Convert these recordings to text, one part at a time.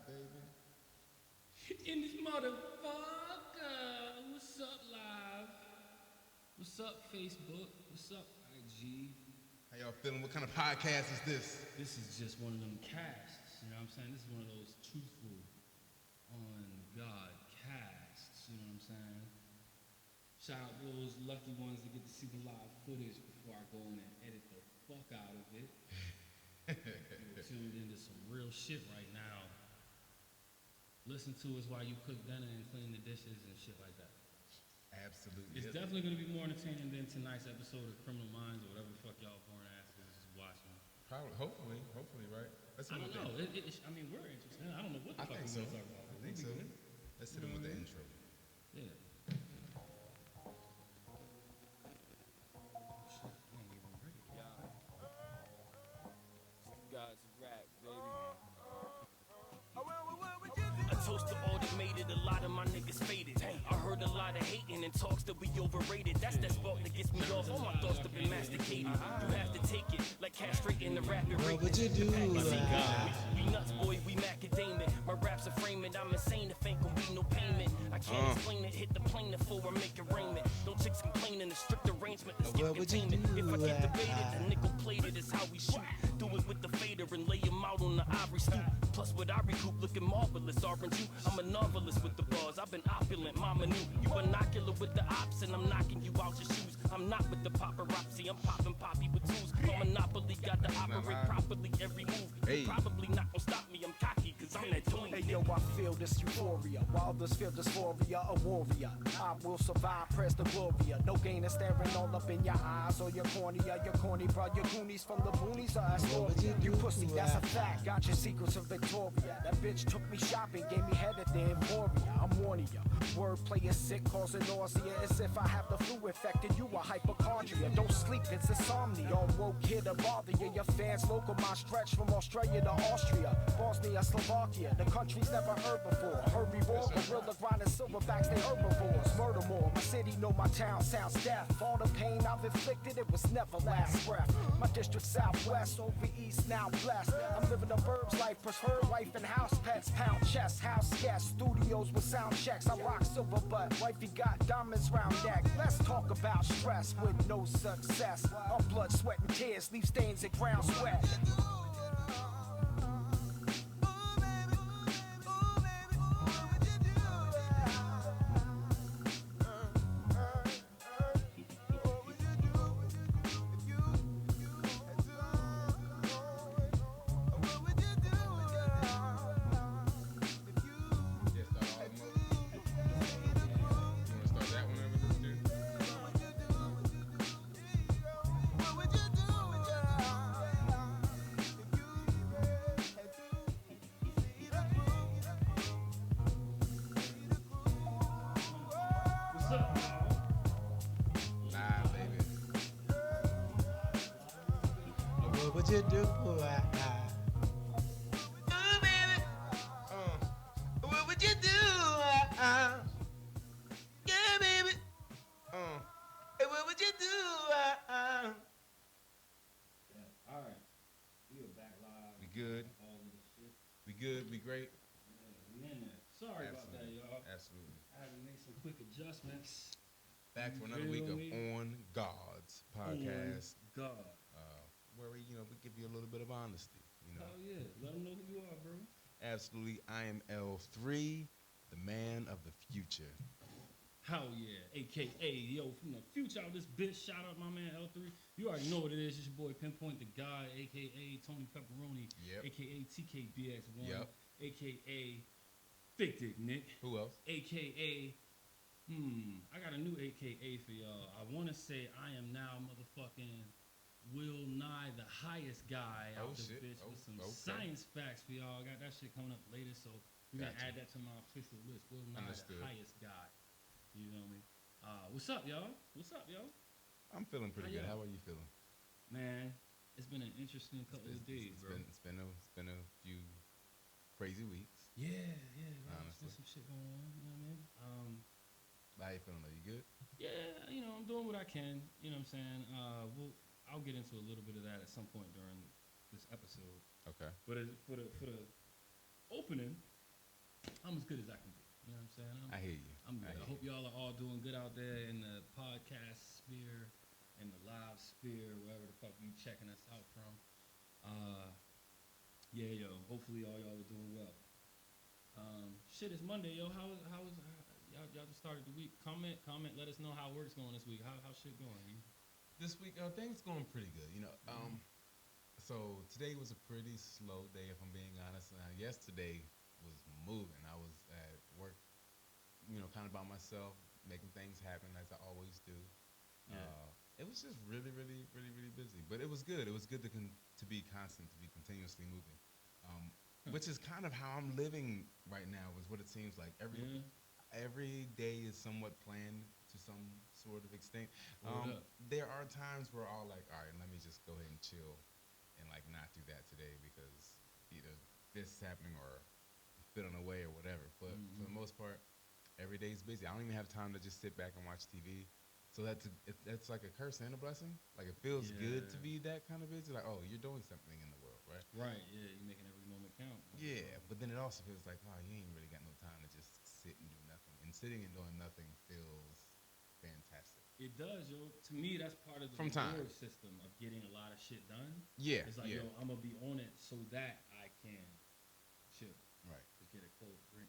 live, baby. In this motherfucker. What's up, live? What's up, Facebook? What's up, IG? How y'all feeling? What kind of podcast is this? This is just one of them casts, you know what I'm saying? This is one of those truthful on God casts, you know what I'm saying? Shout out to those lucky ones that get to see the live footage before I go in and edit the fuck out of it. You're tuned into some real shit right now. Listen to us while you cook dinner and clean the dishes and shit like that. Absolutely. It's definitely going to be more entertaining than tonight's episode of Criminal Minds or whatever the fuck y'all born asses is watching. Probably, hopefully, right? I don't know. I mean, we're interested. I don't know what the fuck we're going to talk about. I think so. Let's hit him with the intro. Yeah. God's rap, baby. A toast to all that made it, a lot of my niggas faded. I heard a lot of hating and talks that we overrated. That's that spark that gets me off. All my thoughts have been masticated. You have to take it, like castrating the rapid rate. What would you do? We nuts, boy, we macadamic. My raps are framing, I'm insane if ain't gon' be no payment. I can't explain it, hit the plane before I make arraignment. Don't chicks complaining, a strict arrangement, let's get containment. If I get debated, the nickel plated is how we shoot. Do it with the fader and lay him out on the ivory stoop. Plus what I recoup looking marvelous, aren't you? I'm a novelist with the bars, I've been opulent, mama knew. You binocular with the ops and I'm knocking you out your shoes. I'm not with the paparazzi, I'm popping poppy with tools. My monopoly got to operate properly every move. You probably not gonna stop me, I'm cocky cause I'm that doing. Hey yo, I feel this euphoria, while others feel dysphoria, a warrior. I will survive, press the gloria. No gain in staring all up in your eyes or your cornea, your corny bro, your goonies from the boonies are Astoria. You pussy, that's a fact, got your secrets of Victoria. That bitch took me shopping, gave me head at the Emporia. I'm warning ya, wordplay is sick, causing nausea. As if I have the flu infected, you a hypochondria. Don't sleep, it's insomnia. Don't woke here to bother you. Your fans local, my stretch from Australia to Austria, Bosnia, Slovakia. The country's never heard before. Hurry roar, gorilla grinding silverbacks, they herbivores. Murder more, my city know my town sounds deaf. All the pain I've inflicted, it was never last breath. My district southwest, over east, now blessed. I'm living a burbs life, preferred wife and house pets. Pound chest, house guests, studios with sound checks. I rock silver butt, wifey got diamonds round neck. Let's talk about stress with no success. Our blood, sweat, and tears leave stains in ground sweat. What you do? What would you do? Yeah, baby. Hey, what would you do? All right. We are back live. We good. All of this shit. We good. We great. Yeah, we in there. Sorry about that, y'all. Absolutely. I had to make some quick adjustments. Back for another week of On God's podcast. God. Where we give you a little bit of honesty. Hell yeah. Let them know who you are, bro. Absolutely. I am L3, the man of the future. Hell yeah. AKA, yo, from the future out this bitch. Shout out my man L3. You already know what it is. It's your boy Pinpoint the Guy, AKA Tony Pepperoni, AKA TKBX1, AKA Thick Dick Nick. Who else? AKA, I got a new AKA for y'all. I want to say I am now motherfucking Will Nye the highest guy out this bitch with some science facts for y'all. I got that shit coming up later, so we're going to add that to my official list. Will Nye the highest guy. You know me? What's up, y'all? I'm feeling pretty good. How are you feeling? Man, it's been an interesting couple of days, bro. It's been a few crazy weeks. Yeah. Honestly. There's some shit going on, you know what I mean? How you feeling? Are you good? Yeah, I'm doing what I can. You know what I'm saying? I'll get into a little bit of that at some point during this episode. Okay. But for the opening, I'm as good as I can be. You know what I'm saying? I hear you. I'm good. I hope y'all are all doing good out there in the podcast sphere, in the live sphere, wherever the fuck you checking us out from. Yeah, yo. Hopefully all y'all are doing well. Shit, it's Monday, yo. How y'all just started the week? Comment. Let us know how work's going this week. How shit going? This week, things going pretty good. You know, so today was a pretty slow day, if I'm being honest. Yesterday was moving. I was at work, you know, kind of by myself, making things happen as I always do. Yeah. It was just really busy, but it was good. It was good to be constant, to be continuously moving, which is kind of how I'm living right now. Is what it seems like. Every day is somewhat planned to some sort of extent. There are times where I'll like, all right, let me just go ahead and chill and like not do that today because either this is happening or I'm feeling away or whatever. But for the most part, every day is busy. I don't even have time to just sit back and watch TV. So that's like a curse and a blessing. Like it feels good to be that kind of busy. Like, oh, you're doing something in the world, right? Right, yeah, you're making every moment count. Yeah, but then it also feels like, oh, you ain't really got no time to just sit and do nothing. And sitting and doing nothing feels fantastic. It does, yo. To me, that's part of the reward system of getting a lot of shit done. Yeah, it's like, yo, I'm gonna be on it so that I can chill. Right. To get a quote, drink.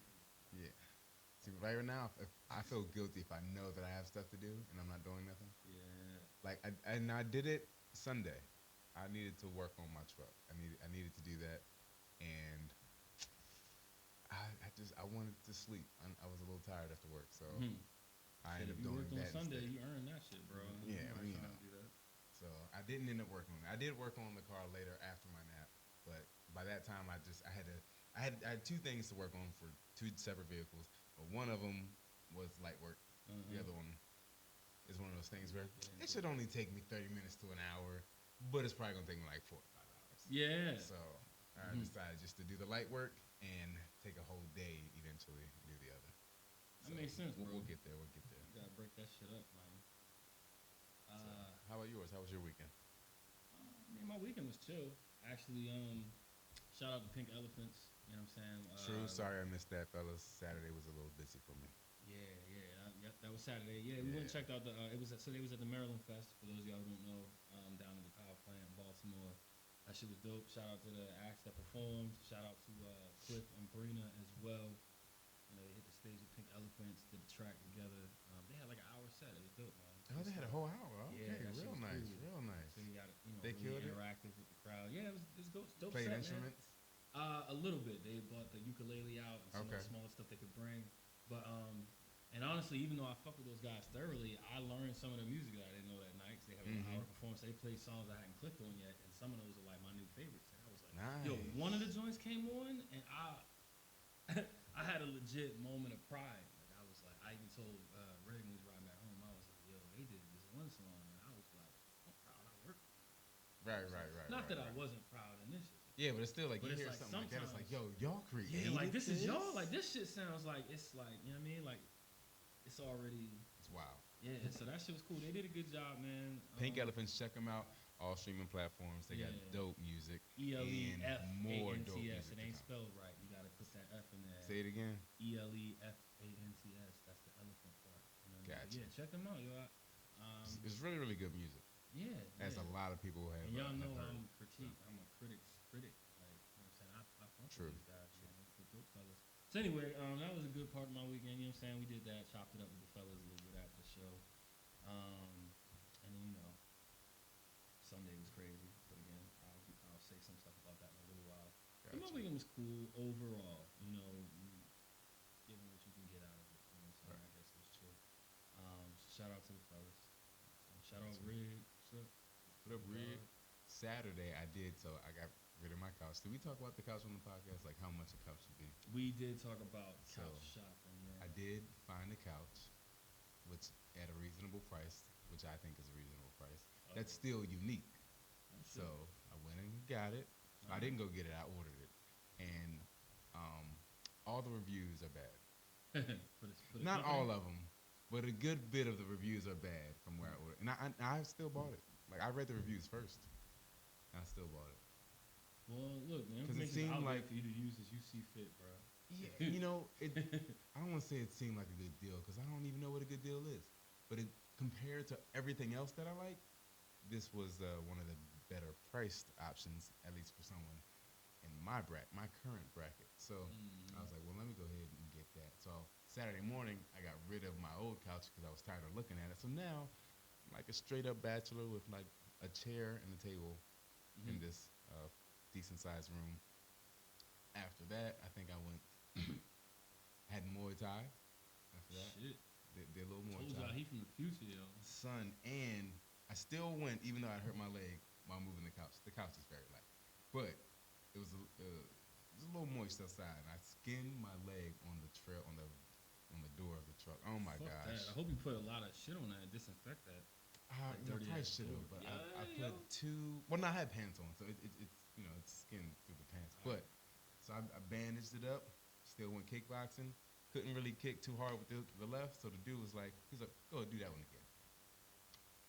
Yeah. See, right now, if I feel guilty if I know that I have stuff to do and I'm not doing nothing. Yeah. Like, I did it Sunday. I needed to work on my truck. I needed to do that, and I wanted to sleep. I was a little tired after work, so I ended up doing that. If you worked on Sunday, instead. you earned that shit, bro. Yeah, you know. Do that. So I didn't end up working on it. I did work on the car later after my nap, but by that time I had two things to work on for two separate vehicles. But one of them was light work. The other one is one of those things where it should only take me 30 minutes to an hour, but it's probably gonna take me like 4 or 5 hours. Yeah. So I decided just to do the light work and take a whole day eventually and do the other. That makes sense, bro. We'll get there. You gotta break that shit up, man. How about yours? How was your weekend? My weekend was chill. Actually, shout out to Pink Elephants. You know what I'm saying? True. Sorry I missed that, fellas. Saturday was a little busy for me. Yeah. That was Saturday. Yeah, we went and checked out the. So they was at the Maryland Fest. For those of y'all who don't know, down in the power plant in Baltimore. That shit was dope. Shout out to the acts that performed. Shout out to Cliff and Brina as well. You know, they hit the stage with Pink Elephants, did the track together. They had like an hour set. It was dope, man. Oh, they had a whole hour. Okay, yeah, real nice, cool. real nice. So you got it, they really killed interactive with the crowd. Yeah, it was dope. Played set, instruments. Man. A little bit. They bought the ukulele out and some of the smaller stuff they could bring. But and honestly, even though I fuck with those guys thoroughly, I learned some of the music that I didn't know that night. Cause they had an hour performance. They played songs I hadn't clicked on yet, and some of those are like my new favorites. And I was like, nice. yo, one of the joints came on, and I had a legit moment of pride. Like I was like, I even told Rig when we was riding back home, I was like, yo, they did this one song, and I was like, I'm proud I worked. Right. Not that I wasn't proud initially. Yeah, but it's still like but you hear like something like that, it's like, yo, y'all created yeah, like this is this? y'all. Like this shit sounds like it's like, you know what I mean? Like it's already. It's wild. Yeah, so that shit was cool. They did a good job, man. Pink Elephants, check them out. All streaming platforms. They got dope music. ELEFANTS. It ain't spelled right. You gotta put that F in there. Say it again. ELEFANTS. That's the elephant part. You know Gotcha. Yeah, check them out, yo. It's really good music. Yeah. As a lot of people have. And y'all know heard. I'm a critic's critic. Like, you know what I'm saying? I fuck with these guys, man. The dope fellas. So anyway, that was a good part of my weekend. You know what I'm saying? We did that, chopped it up with the fellas a little bit after the show. And then, you know, Sunday was crazy. But again, I'll say some stuff about that in a little while. Gotcha. But my weekend was cool overall. You know, given what you can get out of it. You know what I'm saying? Right. I guess it was chill. So shout out to the fellas. Shout out Rig. What's up? What up, Rig? Saturday I did, so I got rid of my couch. Did we talk about the couch on the podcast? Like how much a couch should be? We did talk about couch shopping, yeah. I did find a couch, which at a reasonable price, which I think is a reasonable price. That's still unique. So I went and got it. I didn't go get it. I ordered it. And all the reviews are bad. Not all of them, but a good bit of the reviews are bad from where I ordered. And I still bought it. Like, I read the reviews first. And I still bought it. Well, look, man, because it seemed like for you to use as you see fit, bro. Yeah, you know, I don't want to say it seemed like a good deal because I don't even know what a good deal is. But compared to everything else that I like, this was one of the better priced options, at least for someone in my current bracket. So I was like, well, let me go ahead and get that. So Saturday morning, I got rid of my old couch because I was tired of looking at it. So now, I'm like a straight up bachelor with like a chair and a table in this decent sized room. After that, I think I went had Muay Thai. After that, Shit. did a little Muay Told y'all Thai. he from the future, yo. Son, and I still went, even though I hurt my leg while moving the couch. The couch is very light, but it was a little moist outside, and I skinned my leg on the trail on the door of the truck. Oh my Fuck gosh! that. I hope you put a lot of shit on that and disinfect that. I dirty probably ass should have, door. but Yeah, I put two. Well, no, I had pants on, so it's it's skinned through the pants. All But so I bandaged it up. Still went kickboxing. Couldn't really kick too hard with the left, so the dude was like, he's like, go ahead, do that one again.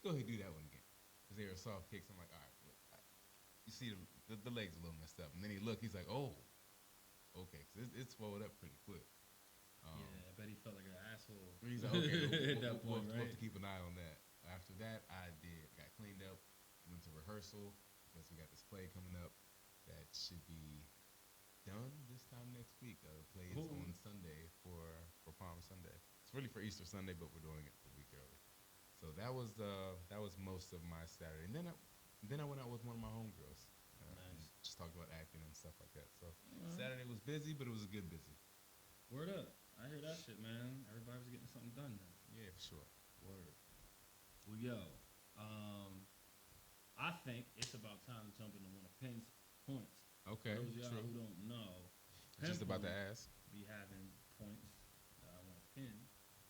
Go ahead, do that one again. Because they were soft kicks. I'm like, all right, look, you see the legs a little messed up, and then he looked. He's like, oh, okay, because it swelled up pretty quick. Yeah, I bet he felt like an asshole. He's like, okay, at that point, we'll right? have to keep an eye on that. After that, I got cleaned up, went to rehearsal because we got this play coming up that should be done this time next week. The play is on Sunday for Palm Sunday. It's really for Easter Sunday, but we're doing it a week early. So that was most of my Saturday, and then I went out with one of my homegirls. And Nice. just talked about acting and stuff like that. So Saturday was busy, but it was a good busy. Word up. I hear that shit, man. Everybody was getting something done then. Yeah, for sure. Word. Well, yo, I think it's about time to jump into one of Penn's points. Okay, For those of y'all true. who don't know, Just about to Penn ask. be having points that I want to pin.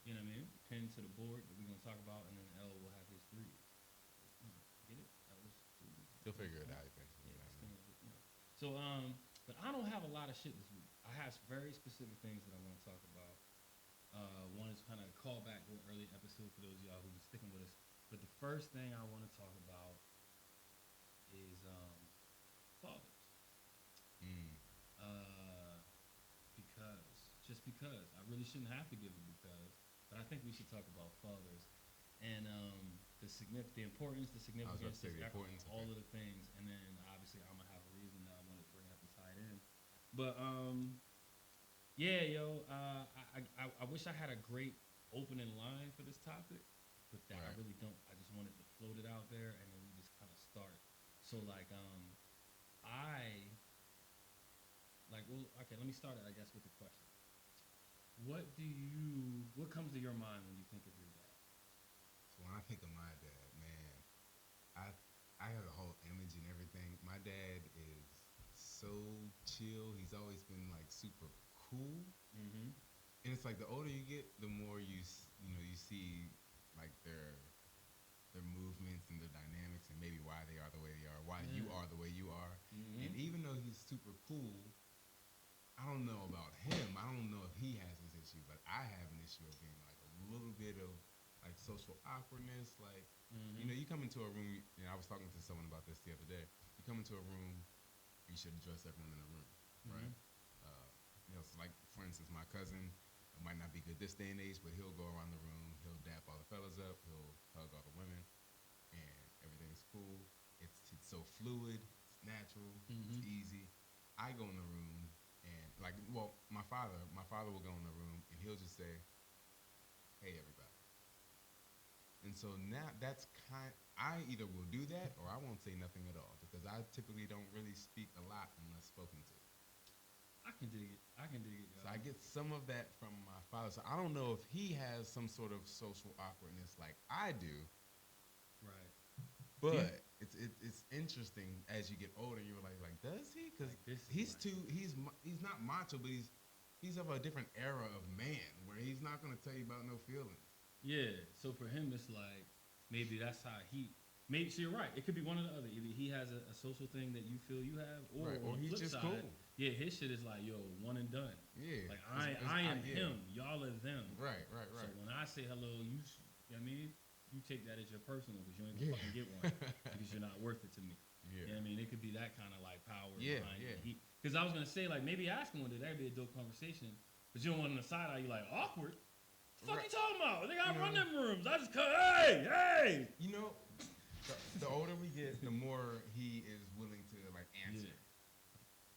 You know what I mean? Pin to the board that we're gonna talk about, and then L will have his threes. Get it? L was threes. He'll figure it out eventually. Yeah, You know what I mean? you know. So, but I don't have a lot of shit this week. I have very specific things that I want to talk about. One is kind of a callback to an early episode for those of y'all who've been sticking with us. But the first thing I want to talk about is fathers. Because I really shouldn't have to give it because, but I think we should talk about fathers and the importance, the significance, say the importance, all okay. of the things, and then obviously I'm gonna have a reason that I want to bring it up and tie it in. But yeah, yo, I wish I had a great opening line for this topic, but that I Right. really don't. I just wanted to float it out there, and then we just kind of start. So like well, okay, let me start it, I guess, with the question. What comes to your mind when you think of your dad? So when I think of my dad, man, I have a whole image and everything. My dad is so chill. He's always been like super cool. Mm-hmm. And it's like the older you get, the more you see like their movements and their dynamics and maybe why they are the way they are, why you are the way you are. Mm-hmm. And even though he's super cool, I don't know about him. I don't know if he has this issue, but I have an issue of being like a little bit of like social awkwardness. Like, you come into a room, and I was talking to someone about this the other day. You come into a room, you should address everyone in the room, right? So like, for instance, my cousin might not be good this day and age, but he'll go around the room, he'll dap all the fellas up, he'll hug all the women, and everything's cool. It's so fluid, it's natural, it's easy. I go in the room. And my father will go in the room and he'll just say, "Hey, everybody." And so now I either will do that or I won't say nothing at all because I typically don't really speak a lot unless spoken to. I can dig it. So I get some of that from my father. So I don't know if he has some sort of social awkwardness like I do. Right. But it's interesting as you get older. You're like does he? Because he's not macho, but he's of a different era of man where he's not going to tell you about no feelings. Yeah. So for him, it's like maybe that's how maybe. So you're right. It could be one or the other. Either he has a social thing that you feel you have, or Right, or on the he's flip just side, cool. Yeah, his shit is like, yo, one and done. Yeah. Like I am him. Y'all are them. Right. So when I say hello, you know what I mean? You take that as your personal because you ain't gonna fucking get one because you're not worth it to me. Yeah. You know what I mean? It could be that kind of like power Yeah, behind yeah. it. Because I was gonna say like maybe ask him one day. That'd be a dope conversation. But you don't want on the side eye. You like awkward. What the fuck you talking about? They gotta run them rooms. I just cut. Hey. You know, the older we get, the more he is willing to like answer. Yeah.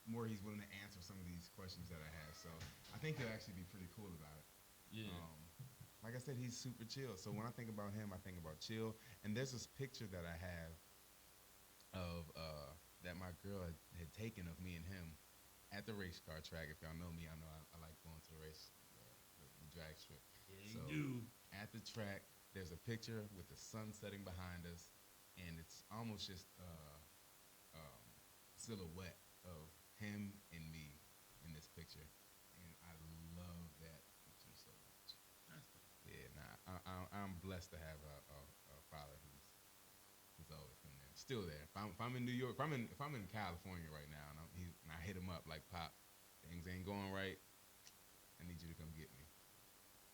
More he's willing to answer some of these questions that I have. So I think he'll actually be pretty cool about it. Yeah. Like I said, he's super chill. So when I think about him, I think about chill. And there's this picture that I have of that my girl had taken of me and him at the race car track. If y'all know me, I know I like going to the race, the drag strip. Yeah, so you do. At the track, there's a picture with the sun setting behind us, and it's almost just silhouette of him and me in this picture. And I love that picture so much. Yeah, I'm blessed to have a father who's always been there, still there. If I'm in New York, if I'm in California right now, and I hit him up like, Pop, things ain't going right. I need you to come get me.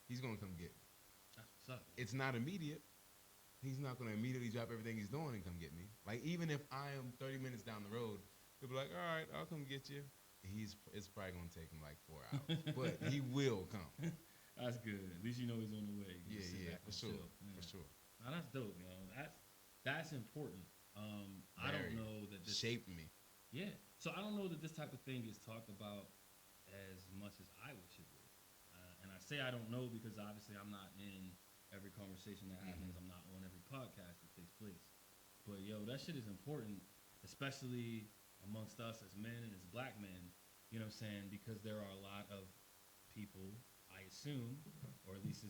He's gonna come get me. That's what's up. It's not immediate. He's not gonna immediately drop everything he's doing and come get me. Like even if I am 30 minutes down the road, he'll be like, all right, I'll come get you. It's probably gonna take him like 4 hours, but he will come. That's good. At least you know he's on the way. Yeah, for sure, for sure. Now, that's dope, yo. That's important. I don't know that this shaped me. Yeah. So I don't know that this type of thing is talked about as much as I wish it would. And I say I don't know because obviously I'm not in every conversation that happens. I'm not on every podcast that takes place. But yo, that shit is important, especially amongst us as men and as black men. You know what I'm saying? Because there are a lot of people, I assume, or at least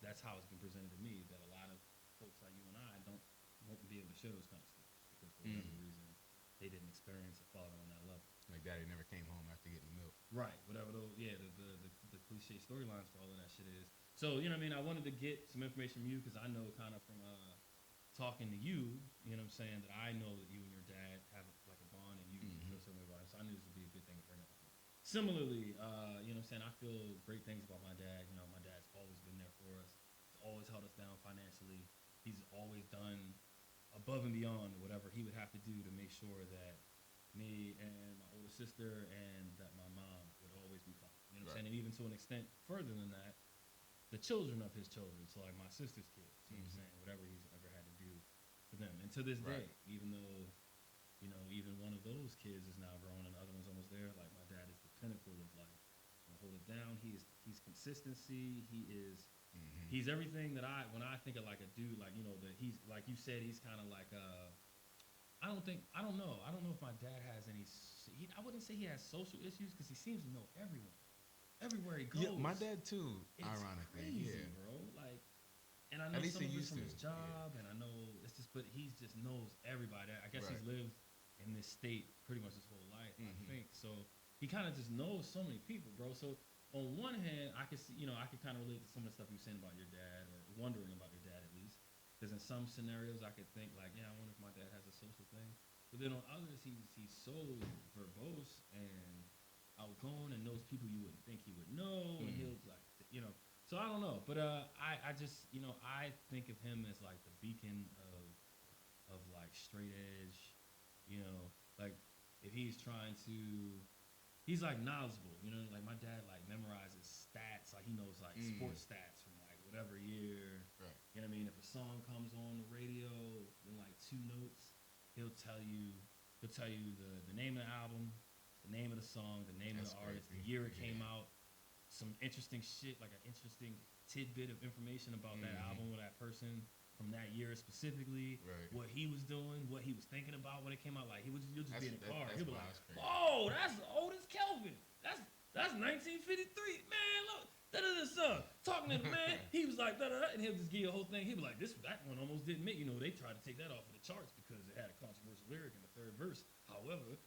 that's how it's been presented to me, that a lot of folks like you and I won't be able to share those kind of stories because for whatever reason they didn't experience a father on that level. Like daddy never came home after getting the milk. Right. Whatever those, the cliche storylines for all of that shit is. So you know what I mean. I wanted to get some information from you because I know kind of from talking to you, you know what I'm saying, that I know that you and your dad have like a bond and you feel so many about him. So I knew this would be a good thing to bring up. Similarly, you know what I'm saying, I feel great things about my dad. You know, my dad's always been there for us. He's always held us down financially. He's always done above and beyond whatever he would have to do to make sure that me and my older sister and that my mom would always be fine. You know what I'm saying? And even to an extent further than that, the children of his children, so like my sister's kids, you know what I'm saying? Whatever he's ever had to do for them. And to this day, even though, you know, even one of those kids is now grown and the other one's almost there, like my dad is the pinnacle of like, hold it down. He's consistency. He's everything that when I think of like a dude, like, you know, that he's, like you said, he's kind of like, I don't know if my dad has any, I wouldn't say he has social issues because he seems to know everyone. Everywhere he goes. Yeah, my dad too, it's ironically. Crazy, yeah. Bro. Like, and I know some of it's from his job, and I know it's just, but he just knows everybody. I guess he's lived in this state pretty much his whole life, I think. So he kind of just knows so many people, bro. So on one hand, I could see, you know, I could kind of relate to some of the stuff you were saying about your dad, or wondering about your dad at least. Because in some scenarios, I could think like, yeah, I wonder if my dad has a social thing. But then on others, he's so verbose and outgoing and knows people you wouldn't think he would know, and he'll like, you know. So I don't know, but I just, you know, I think of him as like the beacon of like straight edge, you know, like if he's trying to, he's like knowledgeable, you know, like my dad like memorizes stats, like he knows like sports stats from like whatever year, right? You know what I mean? If a song comes on the radio in like 2 notes, he'll tell you the name of the album, the name of the song, the name of the artist, the year it came out, some interesting shit, like an interesting tidbit of information about that album or that person from that year specifically, what he was doing, what he was thinking about when it came out. Like you'll just be in a car, he'll be like, "Oh, that's the oldest Kelvin. That's 1953, man. Look, da-da-da-da. Talking to the man, he was like, da-da-da, and he'll just give you a whole thing. He'll be like, that one almost didn't make. You know, they tried to take that off of the charts because it had a controversial lyric in the 3rd verse. However,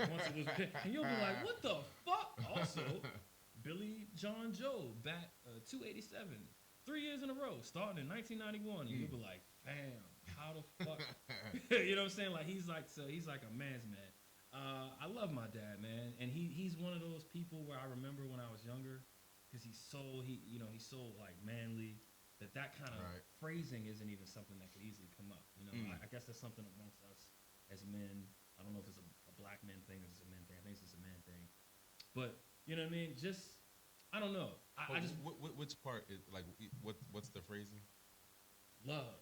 once it was, and you'll be like, what the fuck? Also, Billy John Joe back 287, 3 years in a row, starting in 1991, and you'll be like, fam, how the fuck? You know what I'm saying? Like he's like a man's man. I love my dad, man, and he's one of those people where I remember when I was younger, because he's so like manly that kind of phrasing isn't even something that could easily come up. You know, I guess that's something amongst us as men. I don't know if it's a black men thing or it's a men thing. I think it's just a But you know what I mean? Just I don't know. I just which part is like what's the phrasing? love.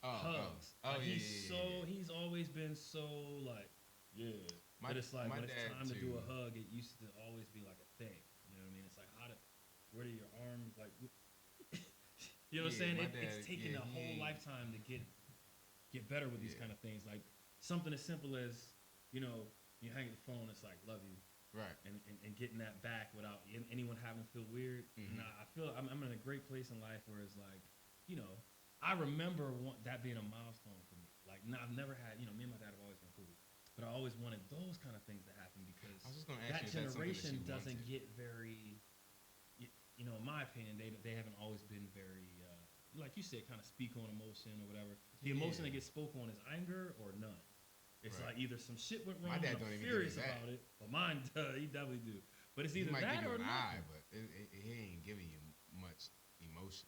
Hugs. He's always been so like, but it's like when it's time to do a hug, it used to always be like a thing. You know what I mean? It's like where do your arms like? You know what I'm saying? It's taken a whole lifetime to get better with these kind of things. Like something as simple as you hang the phone. It's like love you. Right. And getting that back without anyone having to feel weird. Mm-hmm. Nah, I feel I'm in a great place in life where it's like, I remember that being a milestone for me. Like, I've never had, me and my dad have always been cool, but I always wanted those kind of things to happen because I was just gonna ask that you generation doesn't get very, in my opinion, they haven't always been very, like you said, kind of speak on emotion or whatever. The emotion that gets spoke on is anger or none. It's like either some shit went wrong, my dad and I'm don't even furious give me that. about it, but mine does. He definitely do. But it's either he might that give you or an nothing. eye, but he ain't giving you much emotion.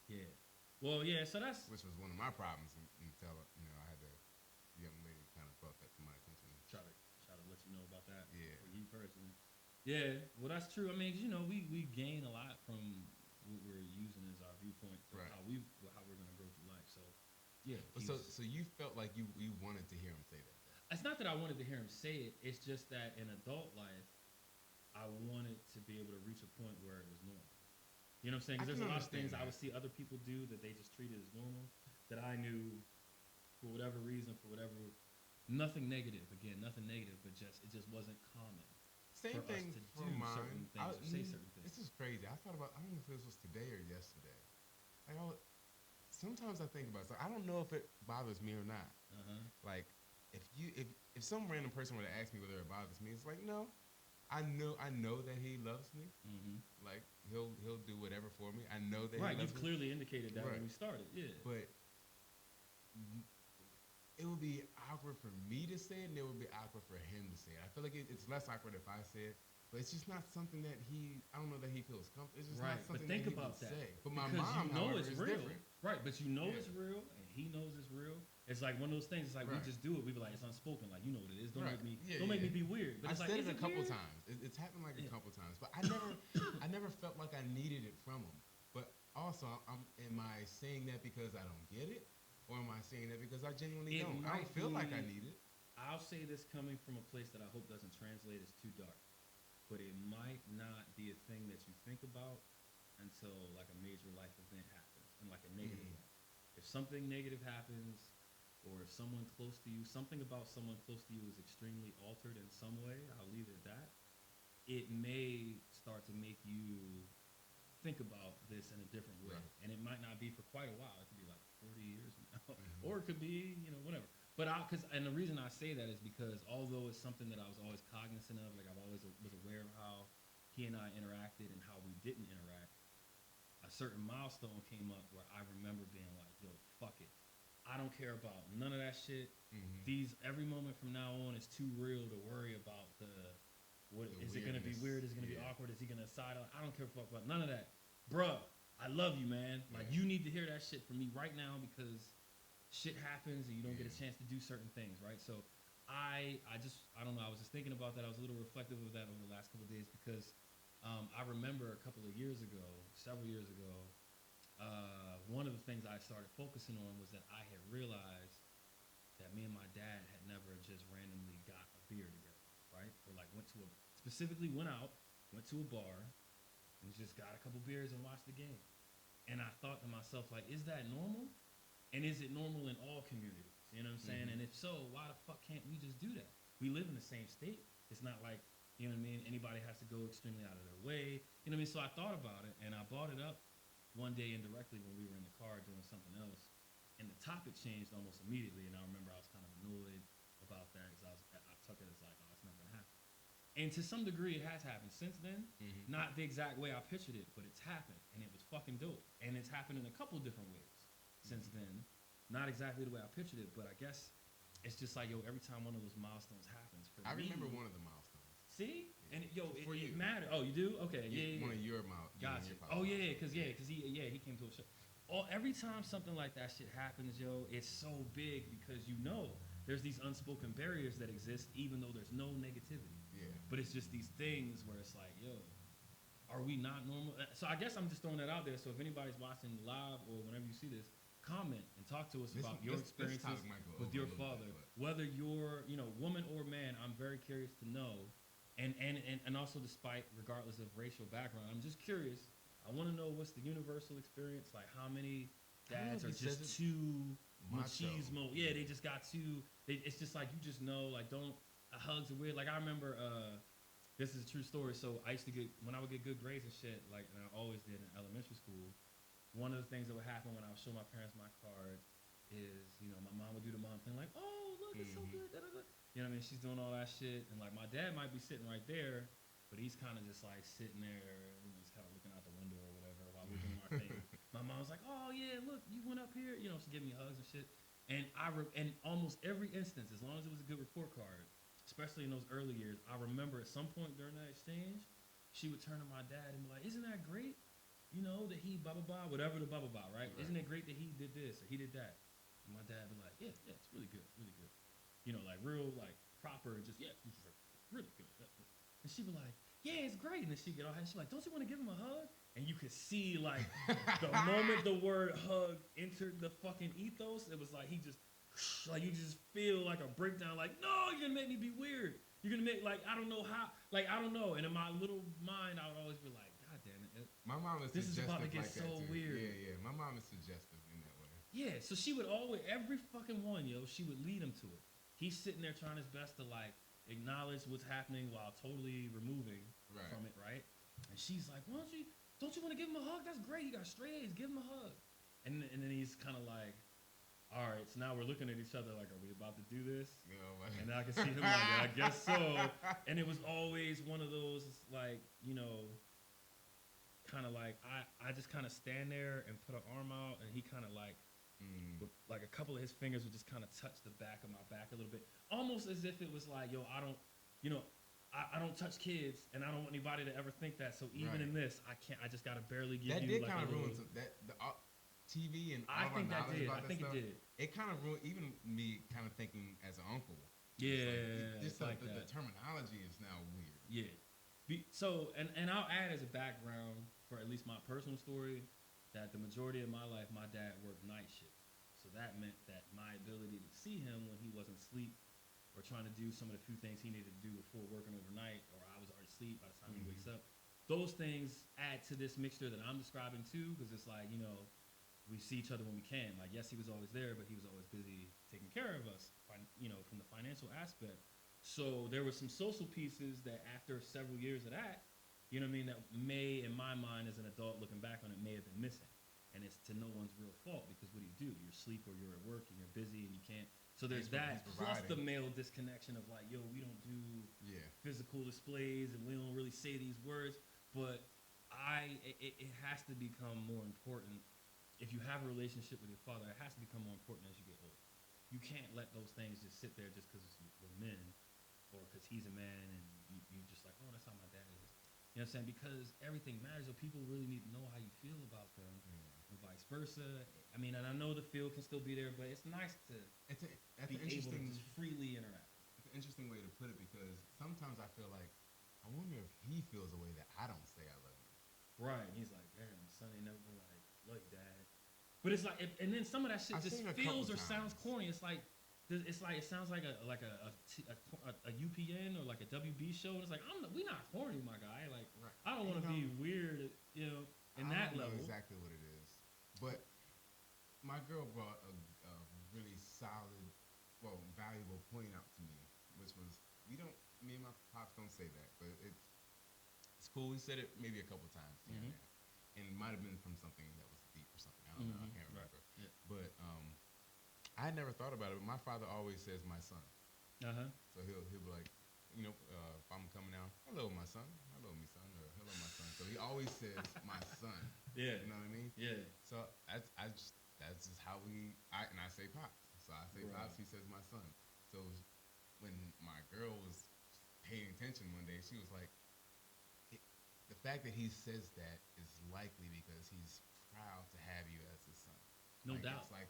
Yeah. Well, yeah. So that's which was one of my problems until I had the young lady kind of brought that to my attention. Try to let you know about that. Yeah. For you personally. Yeah. Well, that's true. I mean, we gain a lot from what we're using as our viewpoint for how we're gonna grow through life. So. Yeah. So you felt like you wanted to hear him say that. It's not that I wanted to hear him say it. It's just that in adult life, I wanted to be able to reach a point where it was normal. You know what I'm saying? Because there's a lot of things I would see other people do that they just treated as normal that I knew for whatever reason, nothing negative. Again, nothing negative, but it just wasn't common. Same for thing us to for do mine. certain things or say certain things. This is crazy. I thought about. I don't know if this was today or yesterday. Sometimes I think about it. So I don't know if it bothers me or not. Like if some random person were to ask me whether it bothers me, it's like no. I know that he loves me. Mm-hmm. Like he'll do whatever for me. I know that. Right. He You've loves me. clearly indicated that when we started. Yeah. But it would be awkward for me to say it, and it would be awkward for him to say it. I feel like it's less awkward if I say it. But it's just not something that I don't know that he feels comfortable. It's just not something that he would say. But my mom, however, is different. Right, but you know it's real, and he knows it's real. It's like one of those things. It's like we just do it. We be like, it's unspoken. Like you know what it is. Don't make me be weird. But I said it a couple weird? times. It's happened like a couple times. But I never felt like I needed it from him. But also, am I saying that because I don't get it, or am I saying that because I genuinely don't? I don't feel like I need it. I'll say this coming from a place that I hope doesn't translate as too dark. But it might not be a thing that you think about until like a major life event happens in like a negative way. If something negative happens, or if someone close to you, something about someone close to you is extremely altered in some way, I'll leave it at that. It may start to make you think about this in a different way. Right. And it might not be for quite a while. It could be like 40 years now, or it could be, whatever. But and the reason I say that is because although it's something that I was always cognizant of, like I've always was aware of how he and I interacted and how we didn't interact, a certain milestone came up where I remember being like, yo, fuck it. I don't care about none of that shit. Mm-hmm. Every moment from now on is too real to worry about is it going to be weird? Is it going to be awkward? Is he going to side out? I don't care fuck about none of that. Bruh, I love you, man. Like, you need to hear that shit from me right now because shit happens and you don't get a chance to do certain things, right? So I don't know. I was just thinking about that. I was a little reflective of that over the last couple of days because I remember several years ago, one of the things I started focusing on was that I had realized that me and my dad had never just randomly got a beer together, right? Or like went to a bar and just got a couple beers and watched the game. And I thought to myself, like, is that normal? And is it normal in all communities? You know what I'm saying? And if so, why the fuck can't we just do that? We live in the same state. It's not like, you know what I mean, anybody has to go extremely out of their way. You know what I mean? So I thought about it, and I brought it up one day indirectly when we were in the car doing something else. And the topic changed almost immediately, and I remember I was kind of annoyed about that because I took it as like, oh, it's never going to happen. And to some degree, it has happened since then. Mm-hmm. Not the exact way I pictured it, but it's happened, and it was fucking dope. And it's happened in a couple different ways since then. Not exactly the way I pictured it, but I guess it's just like, yo, every time one of those milestones happens for me. I remember one of the milestones. See? Yeah. And it mattered. Oh, you do? Okay. Yeah. One of your milestones. Gotcha. Oh, yeah, because he came to a show. Every time something like that shit happens, yo, it's so big because there's these unspoken barriers that exist, even though there's no negativity. Yeah. But it's just these things where it's like, yo, are we not normal? So I guess I'm just throwing that out there. So if anybody's watching live or whenever you see this, comment and talk to us about your experiences with your father. Whether you're, woman or man, I'm very curious to know. And also regardless of racial background, I'm just curious. I want to know what's the universal experience, like how many dads are just too machismo. Yeah, they just got too. It's just like you just know, like hugs are weird. Like I remember, this is a true story. So I used to when I would get good grades and shit, like and I always did in elementary school. One of the things that would happen when I would show my parents my card is, my mom would do the mom thing, like, oh look, it's so good. Da, da, da. You know what I mean? She's doing all that shit, and like my dad might be sitting right there, but he's kind of just like sitting there, just kind of looking out the window or whatever while we're doing our thing. My mom's like, oh yeah, look, you went up here, she gave me hugs and shit. And and almost every instance, as long as it was a good report card, especially in those early years, I remember at some point during that exchange, she would turn to my dad and be like, isn't that great? That he blah, blah, blah, whatever the blah, blah, blah, right? Isn't it great that he did this or he did that? And my dad would be like, yeah, it's really good, really good. Like real, like proper, just, yeah, it's really good. And she'd be like, yeah, it's great. And then she'd get all, she's like, don't you want to give him a hug? And you could see, like, the moment the word hug entered the fucking ethos, it was like he just, like, you just feel like a breakdown, like, no, you're going to make me be weird. You're going to make, like, I don't know how, like, I don't know. And in my little mind, I would always be like, God damn it. My mom is this is about to get like so weird. Yeah. My mom is suggestive in that way. Yeah, so she would always, every fucking one, she would lead him to it. He's sitting there trying his best to, like, acknowledge what's happening while totally removing from it, right? And she's like, don't you want to give him a hug? That's great. He got straight A's. Give him a hug. And then he's kind of like, all right, so now we're looking at each other like, are we about to do this? And I can see him like, I guess so. And it was always one of those, like, kind of like, I just kind of stand there and put an arm out, and he kind of like, with, like a couple of his fingers would just kind of touch the back of my back a little bit, almost as if it was like, yo, I don't touch kids, and I don't want anybody to ever think that. So even in this, I just gotta barely give that you. That did like kind of ruin the TV and all I think our that knowledge did. about I think stuff. it did. It kind of ruined even me, kind of thinking as an uncle. Yeah, just like the terminology is now weird. Yeah. So and I'll add as a background for at least my personal story that the majority of my life, my dad worked night shift. So that meant that my ability to see him when he wasn't asleep or trying to do some of the few things he needed to do before working overnight, or I was already asleep by the time he wakes up, those things add to this mixture that I'm describing too, because it's like, we see each other when we can. Like, yes, he was always there, but he was always busy taking care of us, from the financial aspect. So there were some social pieces that after several years of that, that may, in my mind as an adult looking back on it, may have been missing. And it's to no one's real fault, because what do? You're asleep or you're at work and you're busy and you can't. So there's that plus the male disconnection of like, yo, we don't do physical displays and we don't really say these words. But it has to become more important. If you have a relationship with your father, it has to become more important as you get older. You can't let those things just sit there just because we're men or because he's a man and you just like, oh, that's how my dad is. You know what I'm saying? Because everything matters. So people really need to know how you feel about them, and vice versa. I mean, and I know the feel can still be there, but it's nice to be able to just freely interact. It's an interesting way to put it, because sometimes I feel like, I wonder if he feels a way that I don't say I love you. Right. He's like, damn, my son ain't never been like, love you, Dad. But it's like, and then some of that shit just feels or sounds corny. It's like it sounds like a UPN or like a WB show. And it's like, we not corny, my guy. Like, I don't want to be weird, in that level. I don't know exactly what it is, but my girl brought a really solid, valuable point out to me, which was, me and my pops don't say that, but it's cool. We said it maybe a couple times here and there, and it might have been from something that was deep or something. I don't know. I can't remember. Right. Yeah. But I had never thought about it. But my father always says my son. So he'll be like, if I'm coming out, hello my son, hello me son, or hello my son. So he always says my son. Yeah. You know what I mean? Yeah. So that's just how I say pops. So I say pops. He says my son. So when my girl was paying attention one day, she was like, the fact that he says that is likely because he's proud to have you as his son. No like, doubt. It's like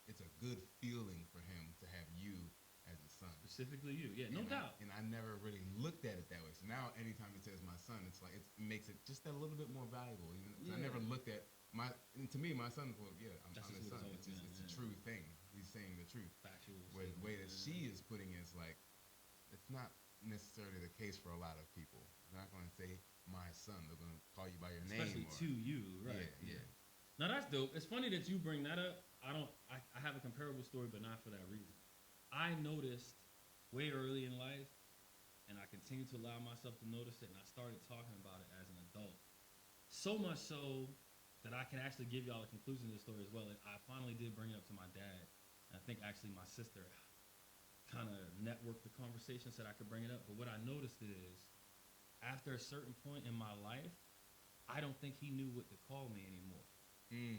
it's a good feeling for him to have you as his son. Specifically you, yeah, no doubt. And I never really looked at it that way. So now, anytime he says my son, it's like it makes it just a little bit more valuable. Even I never looked at my. And to me, my son, well, I'm his son. It's a true thing. He's saying the truth. Factual. Where the way that she is putting it is like, it's not necessarily the case for a lot of people. They're not going to say my son. They're going to call you by your name. Especially to you, right? Yeah. Now that's dope. It's funny that you bring that up. I have a comparable story, but not for that reason. I noticed way early in life, and I continue to allow myself to notice it, and I started talking about it as an adult. So much so that I can actually give y'all a conclusion to the story as well. I finally did bring it up to my dad. And I think actually my sister kind of networked the conversation so that I could bring it up. But what I noticed is, after a certain point in my life, I don't think he knew what to call me anymore.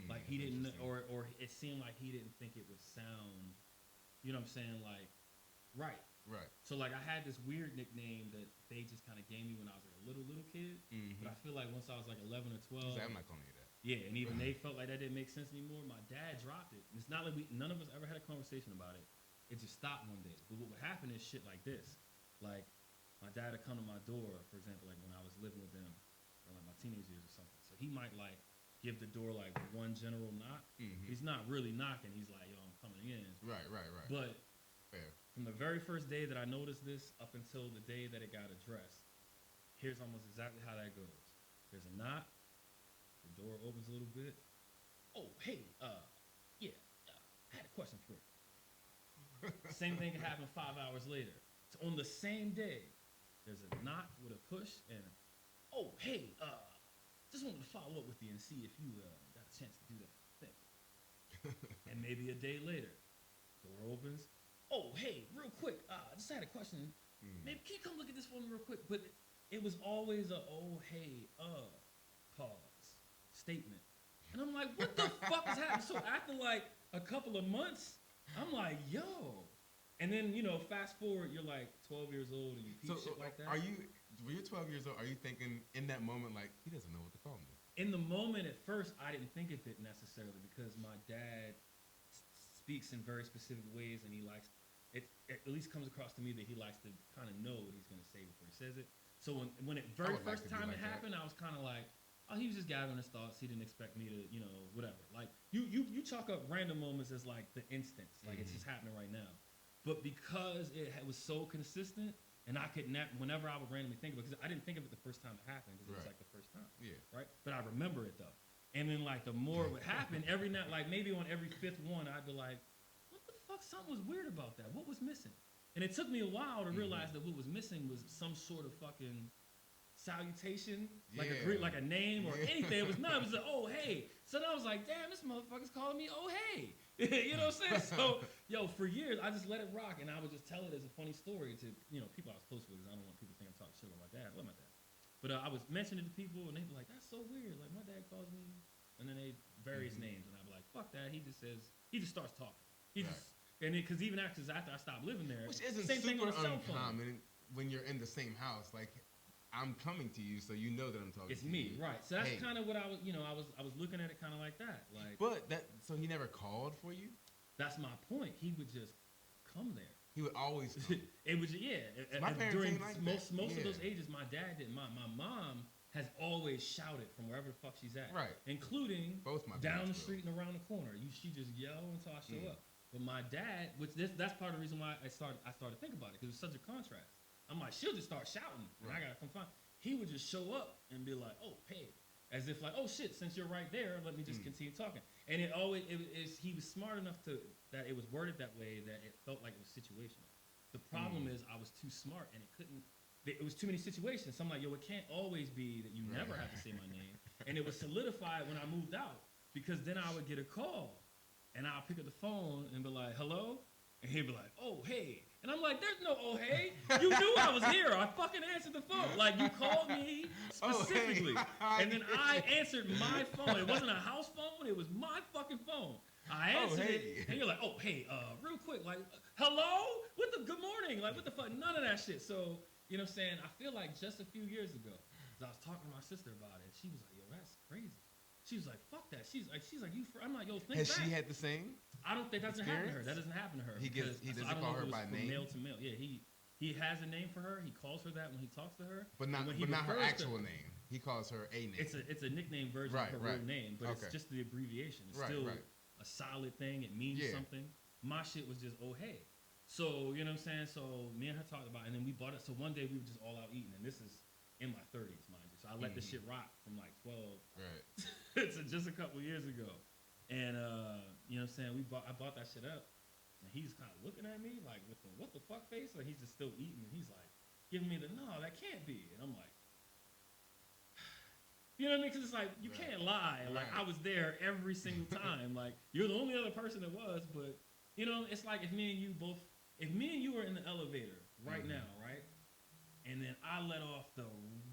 Like he didn't, or it seemed like he didn't think it would sound, you know what I'm saying, like, right. So like I had this weird nickname that they just kind of gave me when I was like a little kid. But I feel like once I was like 11 or 12, I'm not calling you that. Yeah, and even they felt like that didn't make sense anymore. My dad dropped it. It's not like none of us ever had a conversation about it. It just stopped one day. But what would happen is shit like this. Like my dad would come to my door, for example, like when I was living with them or like my teenage years or something. So he might like give the door like one general knock. He's not really knocking. He's like, yo, I'm coming in. Right. But fair. From the very first day that I noticed this up until the day that it got addressed, here's almost exactly how that goes. There's a knock. The door opens a little bit. Oh, hey, I had a question for you. Same thing can happen 5 hours later. So on the same day, there's a knock with a push and, oh, hey, just wanted to follow up with you and see if you got a chance to do that. Thank you. And maybe a day later, door opens. Oh, hey, real quick, just had a question. Maybe can you come look at this for me real quick? But it was always a, oh, hey, pause, statement. And I'm like, what the fuck is happening? So after like a couple of months, I'm like, yo. And then, fast forward, you're like 12 years old and you peep shit like that. When you're 12 years old, are you thinking in that moment, like, he doesn't know what to call me? In the moment at first, I didn't think of it necessarily because my dad speaks in very specific ways and he likes, it at least comes across to me that he likes to kind of know what he's going to say before he says it. So when it very first time it happened, I was kind of like, oh, he was just gathering his thoughts. He didn't expect me to, whatever. Like, you chalk up random moments as like the instance, like it's just happening right now. But because it was so consistent, and I could whenever I would randomly think of it, because I didn't think of it the first time it happened, because it was like the first time. Yeah. Right? But I remember it, though. And then, like, the more it would happen, every night, like, maybe on every fifth one, I'd be like, what the fuck? Something was weird about that. What was missing? And it took me a while to realize that what was missing was some sort of fucking salutation, like a name or anything. It was not. It was like, oh, hey. So then I was like, damn, this motherfucker's calling me, oh, hey. You know what I'm saying? So, for years, I just let it rock, and I would just tell it as a funny story to, people I was close with, because I don't want people to think I'm talking shit about my dad. I love my dad. But I was mentioning it to people, and they'd be like, that's so weird. Like, my dad calls me, and then various names, and I'd be like, fuck that. He just starts talking. Because even after I stopped living there, which isn't same thing super on a cell phone. uncommon when you're in the same house. Like, I'm coming to you, so you know that I'm talking to you. It's me, right. So that's kind of what I was, I was looking at it kind of like that. Like, so he never called for you? That's my point. He would just come there. He would always come. It was, My parents during ain't like most that. of those ages, my dad did. My mom has always shouted from wherever the fuck she's at. Right. Including both my down the street and around the corner. She just yell until I show up. But my dad, that's part of the reason why I started thinking about it, because it was such a contrast. I'm like, she'll just start shouting, and I gotta come find. He would just show up and be like, oh, hey. As if like, oh shit, since you're right there, let me just continue talking. And he was smart enough that it was worded that way that it felt like it was situational. The problem is I was too smart and it was too many situations. So I'm like, yo, it can't always be that you never have to say my name. And it was solidified when I moved out, because then I would get a call and I'll pick up the phone and be like, hello? And he'd be like, oh, hey. And I'm like, there's no oh, hey. You knew I was here. I fucking answered the phone. Like, you called me specifically. Oh, hey. And then I answered my phone. It wasn't a house phone. It was my fucking phone. I answered it. And you're like, oh, hey, real quick. Like, hello? Good morning. Like, what the fuck? None of that shit. So, you know what I'm saying? I feel like just a few years ago, I was talking to my sister about it. And she was like, yo, that's crazy. She was like, "Fuck that." She's like, I'm like, "Yo, think Has back." she had the same? I don't think that doesn't happen to her. That doesn't happen to her. He doesn't I don't call know her if it was by from name. Male to male. Yeah, he has a name for her. He calls her that when he talks to her. But not her actual name. He calls her a name. It's a nickname version of her real name, but it's just the abbreviation. It's still a solid thing. It means something. My shit was just, oh hey. So you know what I'm saying. So me and her talked about it, and then we bought it. So one day we were just all out eating, and this is in my 30s, mind you. So I let this shit rock from like 12. Right. It's just a couple years ago, and you know what I'm saying. I bought that shit up, and he's kind of looking at me like with the what the fuck face, like he's just still eating, and he's like giving me the no, that can't be, and I'm like. You know what I mean? Because it's like, you can't lie. Like, I was there every single time. Like, you're the only other person that was. But, you know, it's like if me and you were in the elevator right now, right? And then I let off the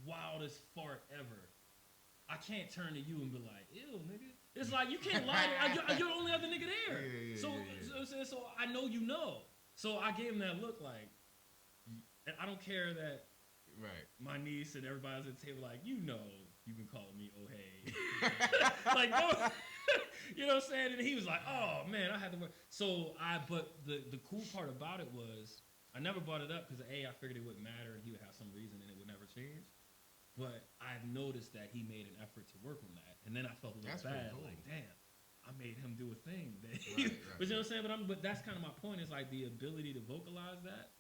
wildest fart ever. I can't turn to you and be like, ew, nigga. It's like, you can't lie. You're the only other nigga there. So I know you know. So I gave him that look like, and I don't care that my niece and everybody else at the table, like, you know. You've been calling me oh hey. Like, no. You know what I'm saying? And he was like, oh man, I had to work. But the cool part about it was I never brought it up because I figured it wouldn't matter and he would have some reason and it would never change. But I've noticed that he made an effort to work on that. And then I felt a little bad. Cool. Like, damn, I made him do a thing. But you know what I'm saying? But that's kind of my point, is like the ability to vocalize that.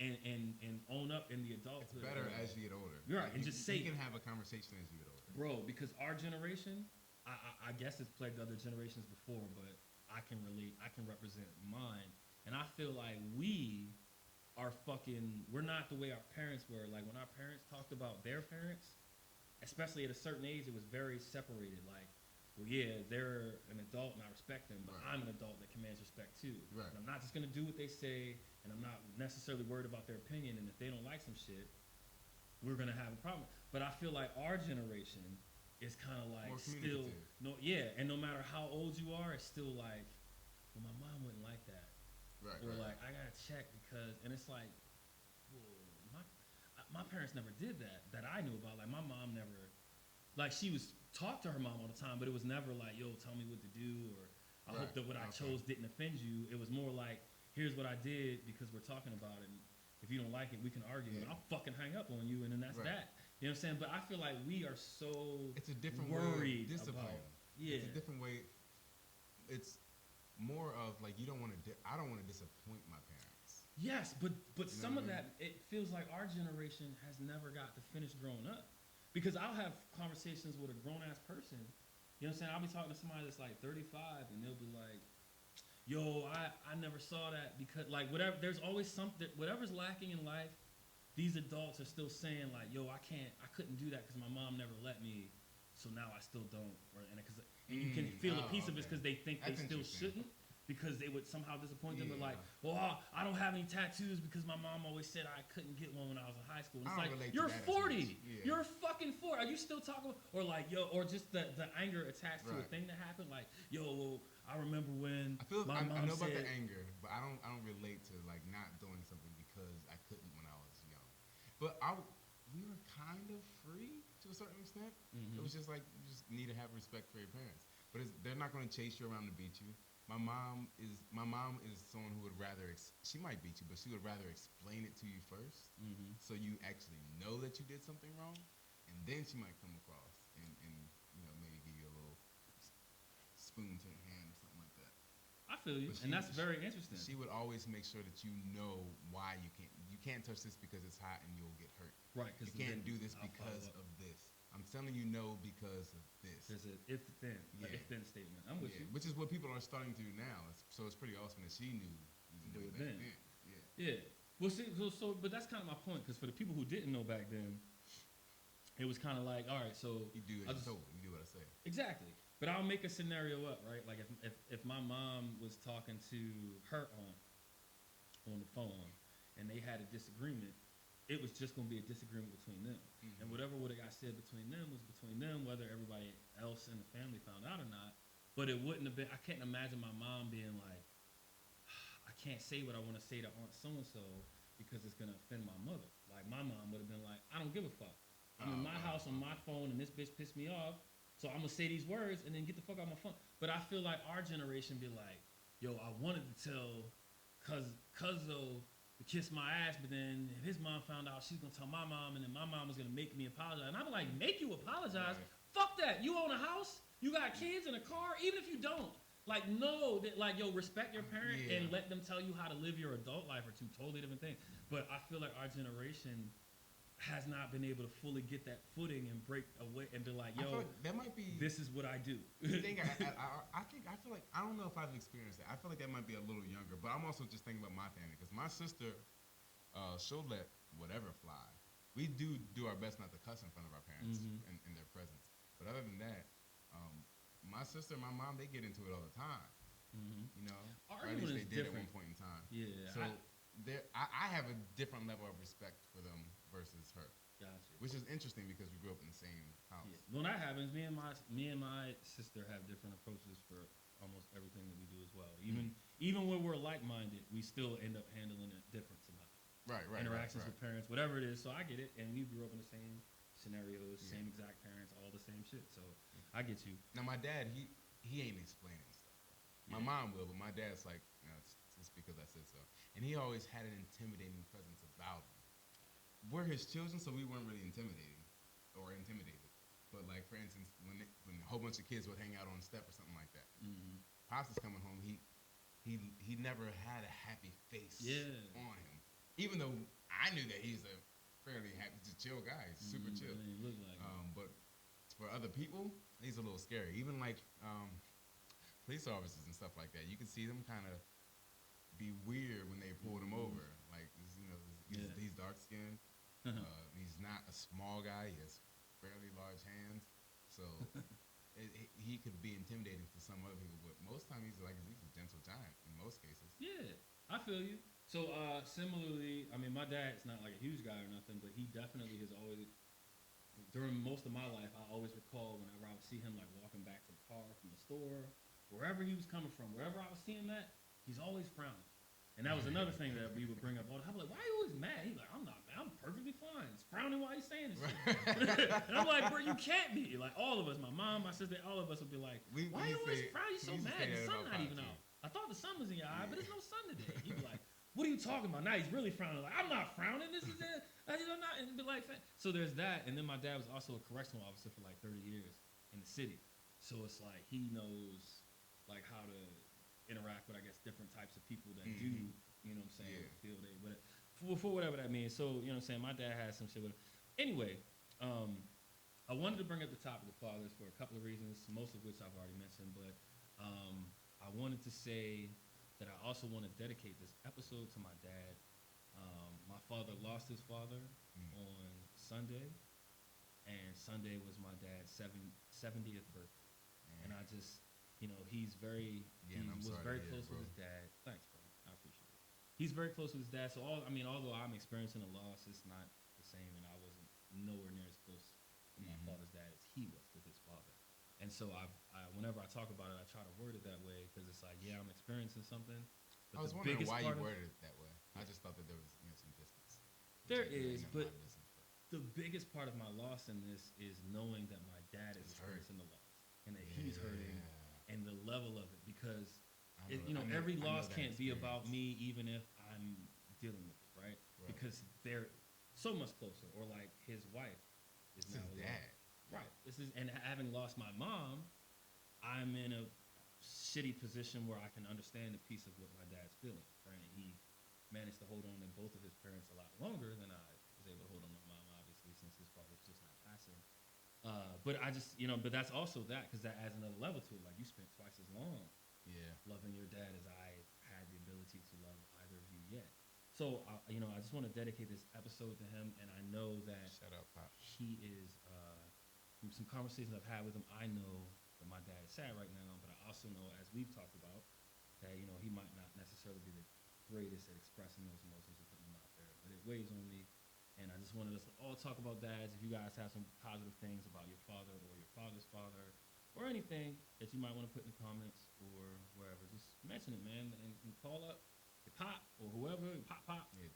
And own up in the adulthood. It's better as you get older. You're right. And you, just say. You can have a conversation as you get older. Bro, because our generation, I guess it's plagued other generations before, but I can relate. I can represent mine. And I feel like we're not the way our parents were. Like when our parents talked about their parents, especially at a certain age, it was very separated. Like, well, yeah, they're an adult and I respect them, but I'm an adult that commands respect too. Right. And I'm not just going to do what they say, and I'm not necessarily worried about their opinion, and if they don't like some shit, we're going to have a problem. But I feel like our generation is kind of like still, and no matter how old you are, it's still like, well, my mom wouldn't like that. Right. Or like, I got to check because, and it's like, well, my parents never did that I knew about. Like my mom never, like she was, talk to her mom all the time, but it was never like, yo, tell me what to do, or I hope that what I chose didn't offend you. It was more like, here's what I did because we're talking about it, and if you don't like it, we can argue, and I'll fucking hang up on you, and then that's that. You know what I'm saying? But I feel like we are so it's a different worried way of discipline. About, it's a different way. It's more of like I don't want to disappoint my parents. Yes, but some of that, it feels like our generation has never got to finish growing up. Because I'll have conversations with a grown-ass person, you know what I'm saying? I'll be talking to somebody that's like 35, and they'll be like, yo, I never saw that because, like, whatever, there's always something, whatever's lacking in life, these adults are still saying, like, yo, I couldn't do that because my mom never let me, so now I still don't. And you can feel a piece of it because they think they still shouldn't. Because they would somehow disappoint them, but like, well, I don't have any tattoos because my mom always said I couldn't get one when I was in high school. And it's like, you're 40. You're fucking 40. Are you still talking about, or like, yo, or just the anger attached to a thing that happened? Like, yo, well, I remember when my mom I know said, about the anger, but I don't relate to like not doing something because I couldn't when I was young. But we were kind of free to a certain extent. It was just like, you just need to have respect for your parents. But they're not going to chase you around to beat you. My mom is someone who would rather she might beat you, but she would rather explain it to you first, so you actually know that you did something wrong, and then she might come across and maybe give you a little spoon to the hand or something like that. I feel you, and that's very interesting. She would always make sure that you know why you can't touch this because it's hot and you'll get hurt. Right, because you can't do this because of this. I'm telling you no because of this. There's an if-then statement. I'm with you. Which is what people are starting to do now. So it's pretty awesome that she knew do it then. Yeah. Well, see, but that's kind of my point, because for the people who didn't know back then, it was kind of like, all right, so you do as you told. You do what I say. Exactly. But I'll make a scenario up, right? Like if my mom was talking to her aunt on the phone and they had a disagreement, it was just going to be a disagreement between them. And whatever would have got said between them was between them, whether everybody else in the family found out or not. But it wouldn't have been, I can't imagine my mom being like, I can't say what I want to say to Aunt so-and-so because it's going to offend my mother. Like, my mom would have been like, I don't give a fuck. I'm in my house on my phone and this bitch pissed me off, So I'm gonna say these words and then get the fuck out my phone. But I feel like our generation be like, yo, I wanted to tell Cuzzo to kiss my ass, but then if his mom found out, she's gonna tell my mom, and then my mom was gonna make me apologize. And I'm like, make you apologize? Right. Fuck that. You own a house, you got kids and a car, even if you don't. Like, know that, like, yo, respect your parent and let them tell you how to live your adult life are two totally different things. But I feel like our generation has not been able to fully get that footing and break away and be like, yo, like that might be, this is what I do. I feel like, I don't know if I've experienced that. I feel like that might be a little younger, but I'm also just thinking about my family because my sister, she'll let whatever fly. We do our best not to cuss in front of our parents in their presence. But other than that, my sister and my mom, they get into it all the time. You know, or at least they did at one point in time. Yeah. So I have a different level of respect for them versus her. Gotcha. Which is interesting because we grew up in the same house. Yeah. When that happens, me and my sister have different approaches for almost everything that we do as well. Even when we're like-minded, we still end up handling it different somehow. Right. Interactions with parents, whatever it is. So I get it, and we grew up in the same scenarios, same exact parents, all the same shit. So I get you. Now my dad, he ain't explaining stuff. My mom will, but my dad's like, no, it's because I said so. And he always had an intimidating presence about him. We're his children, so we weren't really intimidated. But like, for instance, when a whole bunch of kids would hang out on the step or something like that, Pops is coming home, he never had a happy face on him. Even though I knew that he's a fairly happy, just chill guy, he's super chill. But for other people, he's a little scary. Even like police officers and stuff like that, you can see them kind of be weird when they pulled him over. Like, he's dark skinned. He's not a small guy. He has fairly large hands, so he could be intimidating to some other people. But most time he's a gentle giant in most cases. Yeah, I feel you. So similarly, I mean, my dad's not like a huge guy or nothing, but he definitely has always, during most of my life, I always recall whenever I would see him like walking back to the car from the store, wherever he was coming from, wherever I was seeing that, he's always frowning. And that was another thing that we would bring up all the time. I'm like, why are you always mad? He's like, I'm not mad. I'm perfectly fine. He's frowning while he's saying this shit. And I'm like, bro, you can't be. Like, all of us, my mom, my sister, all of us would be like, why are you always frowning? You're so mad. The sun's not even out. I thought the sun was in your eye, but there's no sun today. He'd be like, what are you talking about? Now he's really frowning. Like, I'm not frowning. This is it. I'm not. And be like, so there's that. And then my dad was also a correctional officer for like 30 years in the city. So it's like he knows like how to interact with, I guess, different types of people that do, you know what I'm saying, feel they, for whatever that means. So, you know what I'm saying, my dad has some shit with him. Anyway, I wanted to bring up the topic of fathers for a couple of reasons, most of which I've already mentioned, but I wanted to say that I also want to dedicate this episode to my dad. My father lost his father on Sunday, and Sunday was my dad's 70th birthday. And I just, you know, he was very close with his dad. Thanks, bro. I appreciate it. He's very close with his dad. So, although I'm experiencing a loss, it's not the same, and I wasn't nowhere near as close with my father's dad as he was with his father. And so, whenever I talk about it, I try to word it that way because it's like, yeah, I'm experiencing something. But I was wondering why you worded it that way. I just thought that there was some distance. There is, but the biggest part of my loss in this is knowing that my dad is experiencing the loss and that he's hurting. And the level of it, because every loss can't be about me, even if I'm dealing with it, right? Because they're so much closer. Or like his wife is now his dad, right? And having lost my mom, I'm in a shitty position where I can understand the piece of what my dad's feeling, right? And he managed to hold on to both of his parents a lot longer than I was able to hold on to my mom, obviously, since his father's just not passing. But I just, but that's also that, because that adds another level to it. Like, you spent twice as long loving your dad as I had the ability to love either of you yet. So, I just want to dedicate this episode to him, and I know that Shut up, Pop. He is, from some conversations I've had with him, I know that my dad is sad right now, but I also know, as we've talked about, that, he might not necessarily be the greatest at expressing those emotions and putting them out there, but it weighs on me. And I just wanted us to all talk about dads. If you guys have some positive things about your father or your father's father or anything that you might want to put in the comments or wherever, just mention it, man, and call up your pop or whoever, pop. Yeah.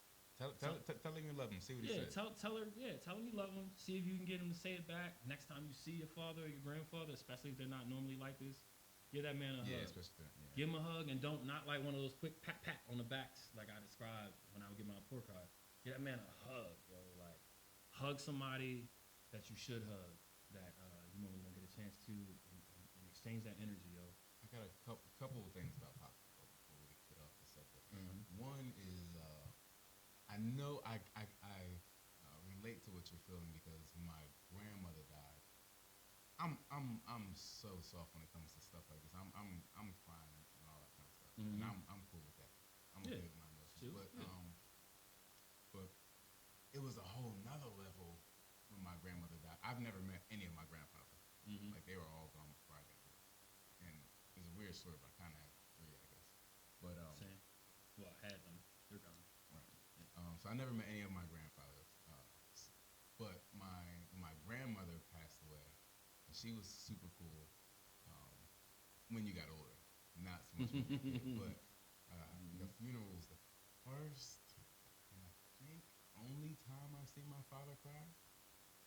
Tell him you love him See what he said. Tell him you love him. See if you can get him to say it back next time you see your father or your grandfather, especially if they're not normally like this. Give that man a hug. Especially yeah. Give him a hug and not like one of those quick pat on the backs like I described when I would get my report card. Give that man a hug, yo. Like hug somebody that you should hug, that you normally don't get a chance to, and exchange that energy, yo. I got a couple of things about Pop before we get off the subject. One is I know I relate to what you're feeling because my grandmother died. I'm so soft when it comes to stuff like this. I'm crying and all that kind of stuff, and I'm cool with that. I'm okay with my emotions, but it was a whole nother level when my grandmother died. I've never met any of my grandfathers. Like they were all gone before I got here, and it's a weird story, but I kind of have three, I guess. But same. Well, I had them. They're gone. Right. So I never met any of my grandfathers. But my grandmother passed away, and she was super cool when you got older. Not so much when you were a kid, but the funeral was the first and I think only time I've seen my father cry.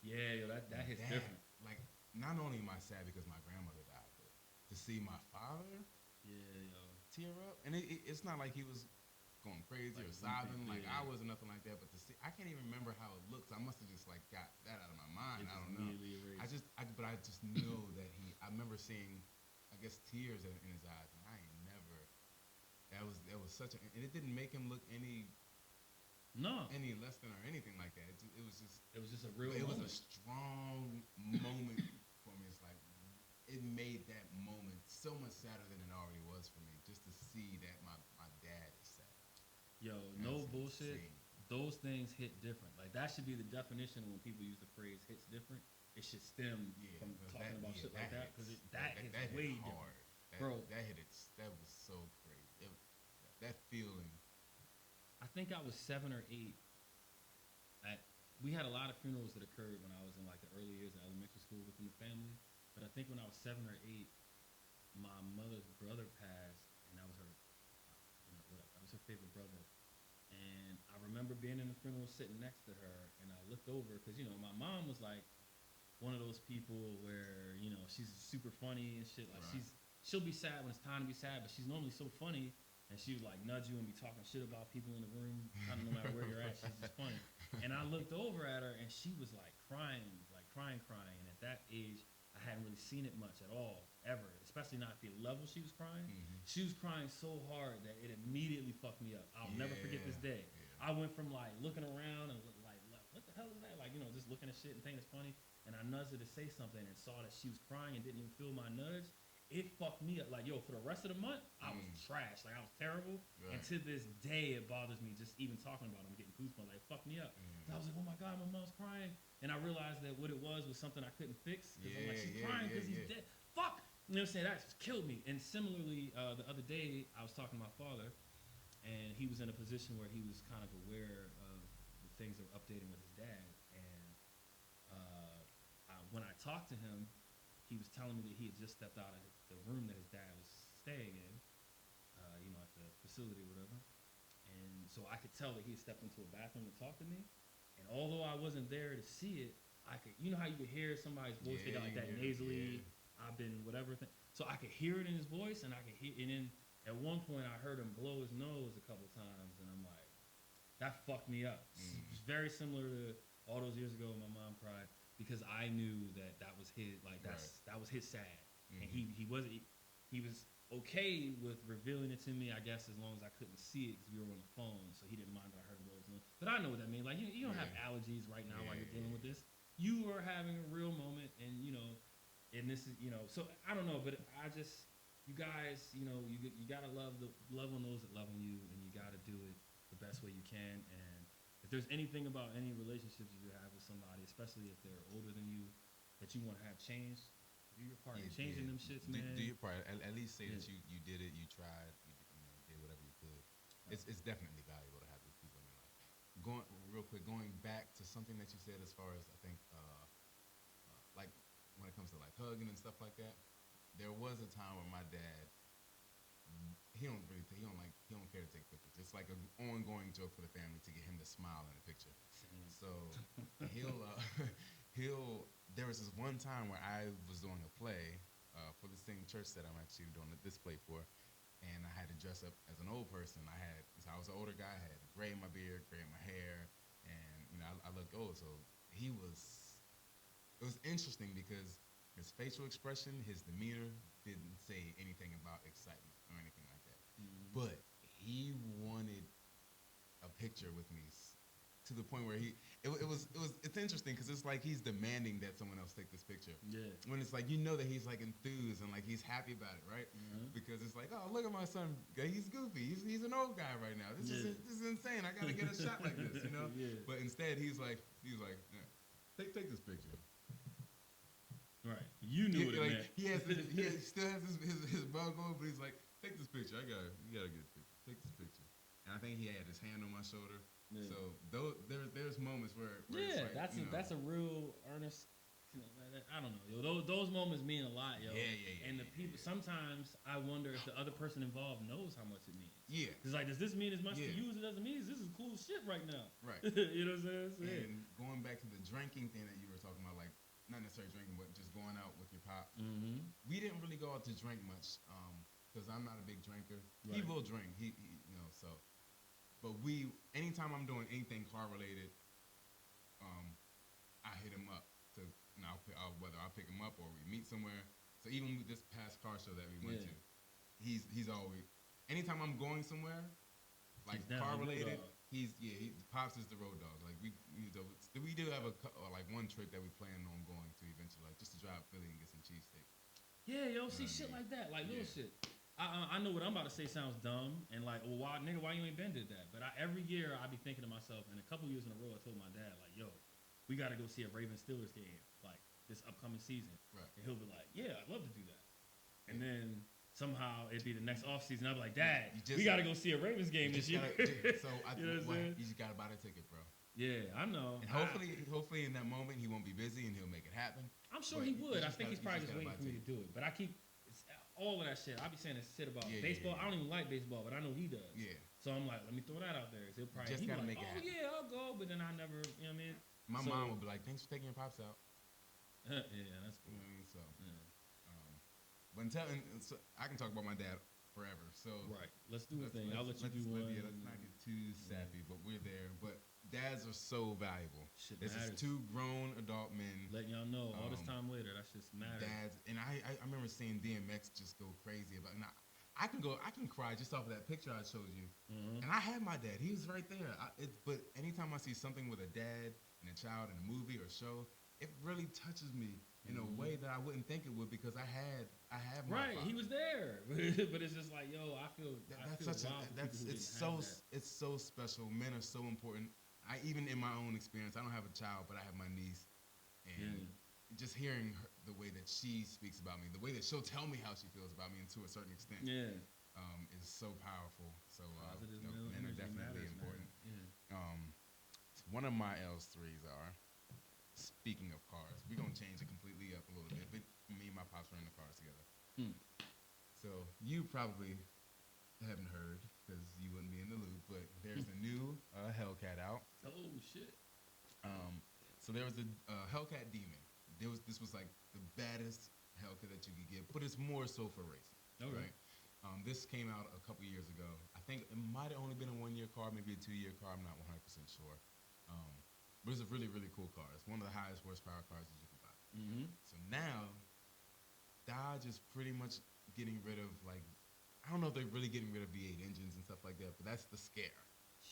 Yeah, yo, that hits different. Like, not only am I sad because my grandmother died, but to see my father tear up, and it's not like he was going crazy like or sobbing like I was or nothing like that, but to see, I can't even remember how it looks. I must have just like got that out of my mind. I don't know. I just know that I remember seeing, I guess, tears in his eyes, and I ain't never. That was such a, and it didn't make him look any less than or anything like that. It was just a real. It was a strong moment for me. It's like it made that moment so much sadder than it already was for me, just to see that my dad is sad. Yo, no bullshit. Insane. Those things hit different. Like that should be the definition of when people use the phrase "hits different." It should stem from talking about shit like that because that hits way hard, bro. That hit it. That was so crazy. That feeling. I think I was 7 or 8. We had a lot of funerals that occurred when I was in like the early years of elementary school within the family. But I think when I was 7 or 8, my mother's brother passed, and that was her. That was her favorite brother. And I remember being in the funeral, sitting next to her, and I looked over because my mom was like one of those people where she's super funny and shit. Like she'll be sad when it's time to be sad, but she's normally so funny, and she would like nudge you and be talking shit about people in the room, kind of no matter where you're at. She's just funny. And I looked over at her, and she was like crying. And at that age, I hadn't really seen it much at all, ever, especially not at the level she was crying. She was crying so hard that it immediately fucked me up. I'll never forget this day. I went from like looking around and like, what the hell is that? Like, just looking at shit and thinking it's funny. And I nudged her to say something and saw that she was crying and didn't even feel my nudge. It fucked me up. Like, yo, for the rest of the month, I was trash. Like, I was terrible. Right. And to this day, it bothers me just even talking about it. I'm getting goosebumps. Like, it fucked me up. I was like, oh my God, my mom's crying. And I realized that what it was something I couldn't fix. Because I'm like, she's crying because he's dead. Fuck! You know what I'm saying? That just killed me. And similarly, the other day, I was talking to my father, and he was in a position where he was kind of aware of the things that were updating with his dad. And when I talked to him, he was telling me that he had just stepped out of the room that his dad was staying in, at the facility or whatever. And so I could tell that he had stepped into a bathroom to talk to me. And although I wasn't there to see it, I could, how you could hear somebody's voice, they got like that nasally, I've been whatever thing. So I could hear it in his voice, and I could hear, and then at one point I heard him blow his nose a couple times, and I'm like, that fucked me up. It's very similar to all those years ago when my mom cried, because I knew that was his, like that was his sad. And he was okay with revealing it to me, I guess, as long as I couldn't see it because we were on the phone, so he didn't mind that I heard him blow his nose. But I know what that means. Like, you don't have allergies right now while you're dealing with this. You are having a real moment, and and this is, so I don't know, but I just, you guys, you gotta love on those that love on you, and you gotta do it the best way you can. And if there's anything about any relationships you have with somebody, especially if they're older than you, that you want to have changed, do your part in changing them shits, man. Do your part. At least say that you did it, you tried, you did whatever you could. It's definitely valuable to have these people in your life. Going back to something that you said as far as, I think, like when it comes to like hugging and stuff like that, there was a time where my dad, he don't care to take pictures. It's like an ongoing joke for the family to get him to smile in a picture. was this one time where I was doing a play for the same church that I'm actually doing this play for, and I had to dress up as an old person. So I was an older guy. I had gray in my beard, gray in my hair, and I looked old. So it was interesting because his facial expression, his demeanor didn't say anything about excitement or anything like that. Mm-hmm. But he wanted a picture with me to the point where it's interesting because it's like he's demanding that someone else take this picture. Yeah. When it's like, that he's like enthused and like he's happy about it, right? Mm-hmm. Because it's like, oh, look at my son, he's goofy. He's an old guy right now. This is insane. I gotta get a shot like this, Yeah. But instead he's like, yeah, take this picture. Right. You knew what it meant. He still has his bug on, but he's like, take this picture. You gotta get this picture. Take this picture. And I think he had his hand on my shoulder. Yeah. So there's moments where it's like, that's a real earnest. I don't know, yo. Those moments mean a lot, yo. Yeah. And the people sometimes I wonder if the other person involved knows how much it means. Yeah. It's like, does this mean as much to you as it doesn't mean? This is cool shit right now. Right. You know what I'm saying? And going back to the drinking thing that you were talking about, like not necessarily drinking, but just going out with your pops. Mm-hmm. We didn't really go out to drink much because I'm not a big drinker. Right. He will drink. He so. But anytime I'm doing anything car related, I hit him up to, whether I pick him up or we meet somewhere. So even with this past car show that we went to, he's always, anytime I'm going somewhere, like car related, Pops is the road dog. Like we do have one trip that we plan on going to eventually, like just to drive Philly and get some cheesesteaks. Yeah, yo, see shit like that, like little shit. I know what I'm about to say sounds dumb, and like, well, why you ain't been did that? But every year I be thinking to myself, and a couple years in a row, I told my dad, like, yo, we got to go see a Ravens Steelers game, like this upcoming season. Right. And he'll be like, yeah, I'd love to do that. And then somehow it'd be the next off season. I'll be like, Dad, we got to go see a Ravens game this year. So you just got to buy the ticket, bro. Yeah, I know. And hopefully in that moment he won't be busy and he'll make it happen. I'm sure he would. I think he's probably just waiting for me to do it. But I keep all of that shit. I be saying this shit about baseball. I don't even like baseball, but I know he does. Yeah. So I'm like, let me throw that out there. So he'll probably just gotta like, make it happen. Yeah, I'll go. But then I never, you know what I mean? My mom would be like, thanks for taking your pops out. Yeah, that's cool. You know what I mean? So, but I can talk about my dad forever. So right, let's do a thing. I'll let you do one. Yeah, let's not get too sappy, but we're there. But dads are so valuable. Shit this matters. Is two grown adult men letting y'all know all this time later. That shit's matters. Dads, and I remember seeing DMX just go crazy about. And I can cry just off of that picture I showed you. Mm-hmm. And I had my dad. He was right there. But anytime I see something with a dad and a child in a movie or show, it really touches me in a way that I wouldn't think it would because I have my right. father. He was there, but it's just like, yo, it's so special. Men are so important. Even in my own experience, I don't have a child, but I have my niece, and just hearing the way that she speaks about me, the way that she'll tell me how she feels about me, and to a certain extent, is so powerful. So men are definitely important. One of my L3s are. Speaking of cars, we're going to change it completely up a little bit, but me and my pops were in the cars together. So you probably haven't heard because you wouldn't be in the loop, but there's a new Hellcat out. Oh, shit. So there was a Hellcat Demon. This was like the baddest Hellcat that you could get, but it's more so for racing. Okay. Right? This came out a couple years ago. I think it might have only been a 1-year car, maybe a 2-year car. I'm not 100% sure. But it's a really, really cool car. It's one of the highest horsepower cars that you can buy. Mm-hmm. So now, Dodge is pretty much getting rid of, like, I don't know if they're really getting rid of V8 engines and stuff like that, but that's the scare.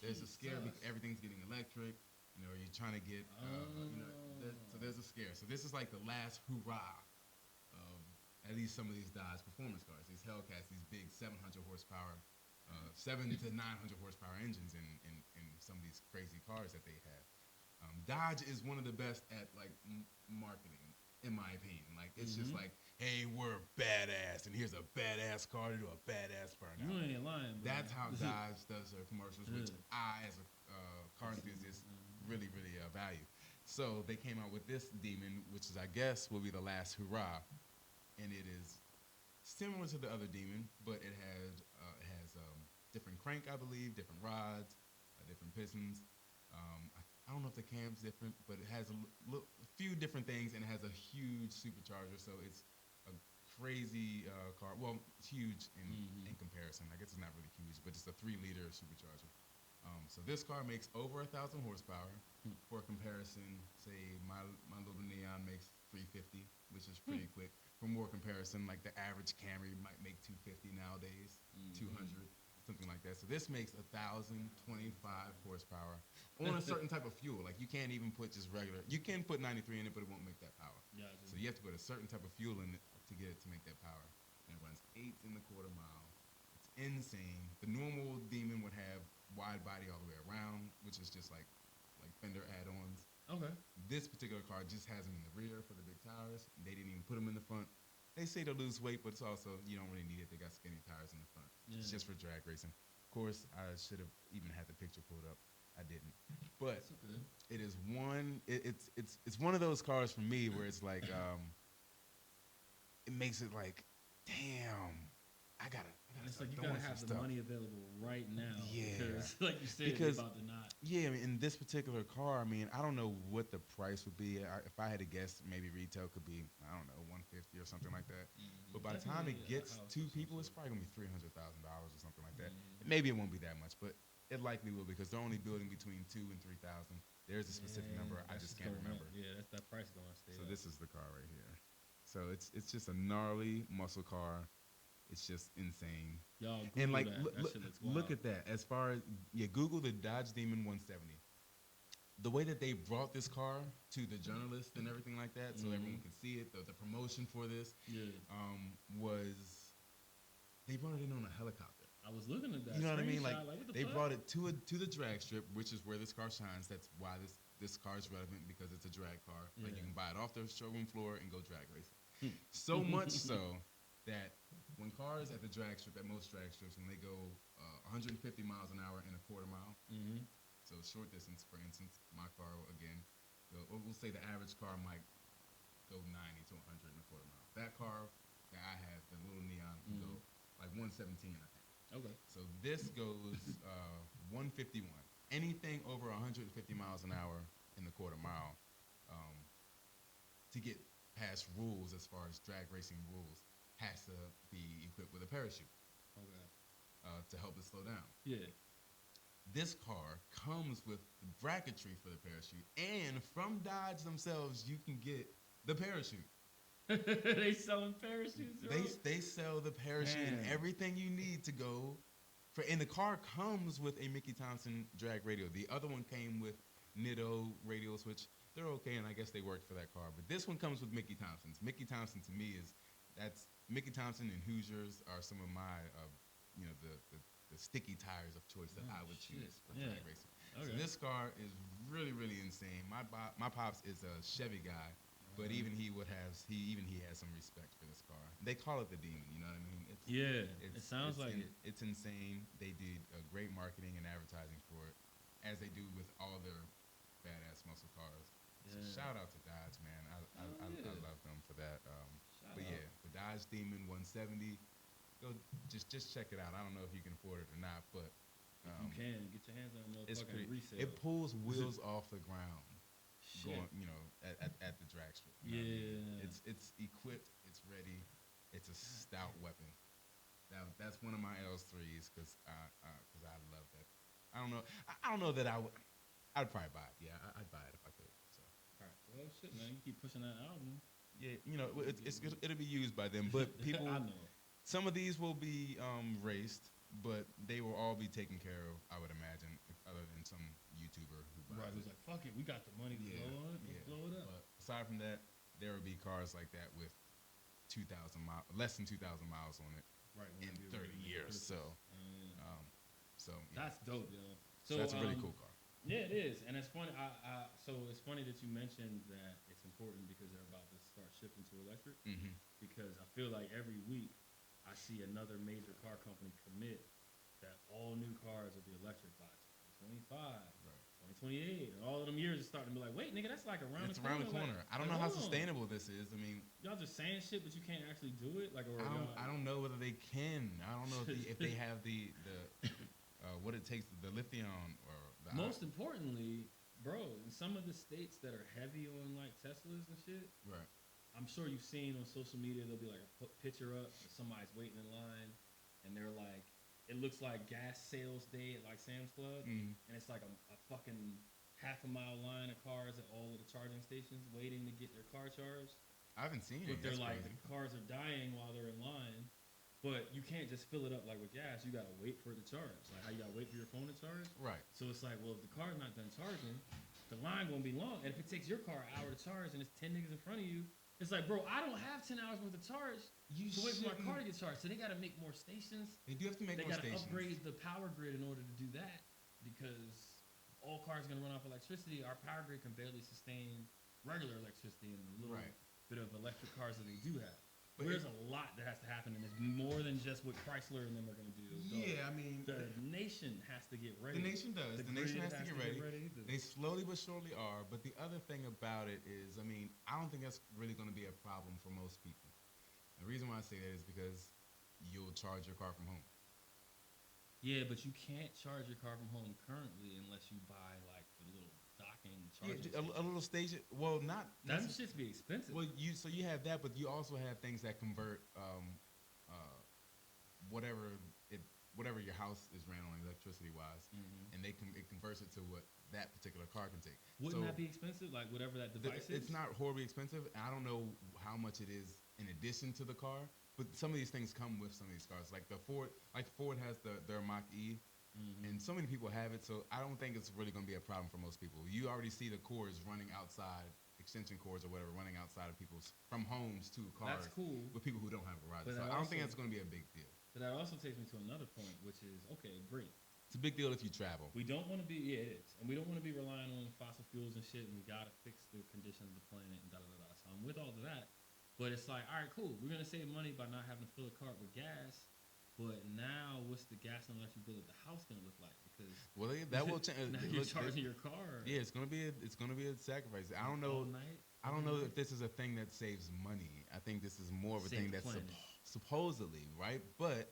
There's a scare because everything's getting electric. You're trying to get, so there's a scare. So this is like the last hurrah of at least some of these Dodge performance cars, these Hellcats, these big 700 horsepower, 700 to 900 horsepower engines in some of these crazy cars that they have. Dodge is one of the best at like marketing, in my opinion. Like it's just like, hey, we're badass, and here's a badass car to do a badass part. You ain't lying. Bro. That's how Dodge does their commercials, which I, as a car enthusiast, really, really value. So they came out with this Demon, which is, I guess, will be the last hurrah, and it is similar to the other Demon, but it has different crank, I believe, different rods, different pistons. I don't know if the cam's different, but it has a few different things, and it has a huge supercharger. So it's a crazy car. Well, it's huge in comparison. I guess it's not really huge, but it's a 3-liter supercharger. So this car makes over 1,000 horsepower. For comparison, say my little Neon makes 350, which is pretty quick. For more comparison, like the average Camry might make 250 nowadays, 200, something like that. So this makes 1,025 horsepower on a certain type of fuel. Like you can't even put just regular. You can put 93 in it, but it won't make that power. Yeah, so you have to put a certain type of fuel in it to get it to make that power. And it runs 8 in the quarter mile. It's insane. The normal Demon would have wide body all the way around, which is just like fender add-ons. Okay. This particular car just has them in the rear for the big tires. They didn't even put them in the front. They say to lose weight, but it's also, you don't really need it. They got skinny tires in the front. Yeah. It's just for drag racing. Of course, I should have even had the picture pulled up. I didn't. But okay. It is it's one of those cars for me where it's like it makes it like, damn, I gotta it's like you gotta have the money available right now. Yeah. Because like you said, it's about to not. Yeah, I mean, in this particular car, I mean, I don't know what the price would be. If I had to guess, maybe retail could be, I don't know, $150 or something like that. But by the time it gets to people, it's probably gonna be $300,000 or something like that. Maybe it won't be that much, but it likely will because they're only building between 2,000 and 3,000. There's a specific number I just can't remember. Yeah, that's that price going to stay. So this is the car right here. So it's just a gnarly muscle car. It's just insane. Y'all Google and like that. Look at that. As far as Google the Dodge Demon 170. The way that they brought this car to the journalists and everything like that, so everyone could see it. The promotion for this, was they brought it in on a helicopter. I was looking at that. You know what I mean? Like they fuck? brought it to the drag strip, which is where this car shines. That's why this car is relevant because it's a drag car. Like you can buy it off the showroom floor and go drag racing. So much so that when cars at the drag strip, at most drag strips, when they go 150 miles an hour in a quarter mile, so short distance, for instance, my car, again, we'll say the average car might go 90 to 100 in a quarter mile. That car that I have, the little Neon, can go like 117, I think. Okay. So this goes 151. Anything over 150 miles an hour in the quarter mile, to get past rules as far as drag racing rules, has to be equipped with a parachute. Okay. To help it slow down. Yeah. This car comes with the bracketry for the parachute, and from Dodge themselves, you can get the parachute. They selling parachutes. Bro. They sell the parachute and everything you need to go. And the car comes with a Mickey Thompson drag radio. The other one came with Nitto radios, which they're okay, and I guess they worked for that car. But this one comes with Mickey Thompson's. Mickey Thompson to me that's Mickey Thompson and Hoosiers are some of my, the sticky tires of choice that I would choose for drag racing. Okay. So this car is really, really insane. My pops is a Chevy guy, but even he has some respect for this car. They call it the Demon, you know what I mean? It sounds like it. It's insane. They did great marketing and advertising for it, as they do with all their badass muscle cars. So shout out to Dodge, man. I love them for that. The Dodge Demon 170. Go just check it out. I don't know if you can afford it or not, but you can get your hands on a motherfucking resale. It pulls wheels off the ground. Going, at the drag strip. You know what I mean? It's equipped. It's ready. It's a stout weapon. That's one of my L3s because I love that. I don't know that I would. I'd probably buy it. Yeah, I'd buy it if I could. So. All right. Well, shit, man. You keep pushing that album. Yeah, it'll be used by them, but people. I know. Some of these will be raced, but they will all be taken care of, I would imagine, other than some YouTuber who buys it. Who's like, fuck it, we got the money to blow it. Let's blow it up. But aside from that, there will be cars like that with less than 2,000 miles on it in 30 years. So that's dope, yo. So that's a really cool car. Yeah, it is, and it's funny. So it's funny that you mentioned that it's important because they're about to start shifting to electric. Mm-hmm. Because I feel like every week I see another major car company commit that all new cars will be electric by 2025, right. 2028, and all of them years are starting to be like, wait, nigga, that's like around the corner. It's around the corner. I don't know how sustainable this is. I mean, y'all just saying shit, but you can't actually do it. Like, I don't know whether they can. I don't know if they have the what it takes, the lithium or the. Most importantly, bro, in some of the states that are heavy on like Teslas and shit, Right. I'm sure you've seen on social media, there'll be like a picture up, and somebody's waiting in line, and they're like, it looks like gas sales day at like Sam's Club, and it's like a fucking half a mile line of cars at all of the charging stations waiting to get their car charged. I haven't seen it. But they're That's like, crazy. the cars are dying while they're in line. But you can't just fill it up like with gas. You gotta wait for it to charge. Like how you gotta wait for your phone to charge. Right. So it's like, well, if the car's not done charging, the line gonna be long. And if it takes your car an hour to charge and it's 10 niggas in front of you, it's like, bro, I don't have 10 hours worth of charge to wait for my car to get charged. So they gotta make more stations. They do have to make more stations. They gotta upgrade the power grid in order to do that because all cars are gonna run off electricity. Our power grid can barely sustain regular electricity and the little bit of electric cars that they do have. But there's a lot that has to happen, and it's more than just what Chrysler and them are going to do. Yeah, I mean, the nation has to get ready. The nation does. The nation has to get ready. They To... slowly but surely are. But the other thing about it is, I mean, I don't think that's really going to be a problem for most people. The reason why I say that is because you'll charge your car from home. Yeah, but you can't charge your car from home currently unless you buy like the little docking charging. Yeah, a little station. Well, not. Them shits be expensive. Well, you have that, but you also have things that convert whatever your house is ran on electricity wise, and it converts it to what that particular car can take. Wouldn't that be expensive? Like whatever that device is. It's not horribly expensive. I don't know how much it is in addition to the car, but some of these things come with some of these cars. Like Ford has their Mach-E. And so many people have it, so I don't think it's really going to be a problem for most people. You already see the cords running outside, extension cords or whatever, running outside of people's from homes to cars. That's cool. With people who don't have garages. So I don't think that's going to be a big deal. But that also takes me to another point, which is, okay, great. It's a big deal if you travel. We don't want to be, it is. And we don't want to be relying on fossil fuels and shit, and we got to fix the condition of the planet and da-da-da-da. So I'm with all of that. But it's like, all right, cool. We're going to save money by not having to fill a cart with gas. But now, what's the gas and electric bill of the house gonna look like? Because that will change. Now you're charging your car. Yeah, it's gonna be a sacrifice. I don't know. I don't know if this is a thing that saves money. I think this is more of a thing that's supposedly right. But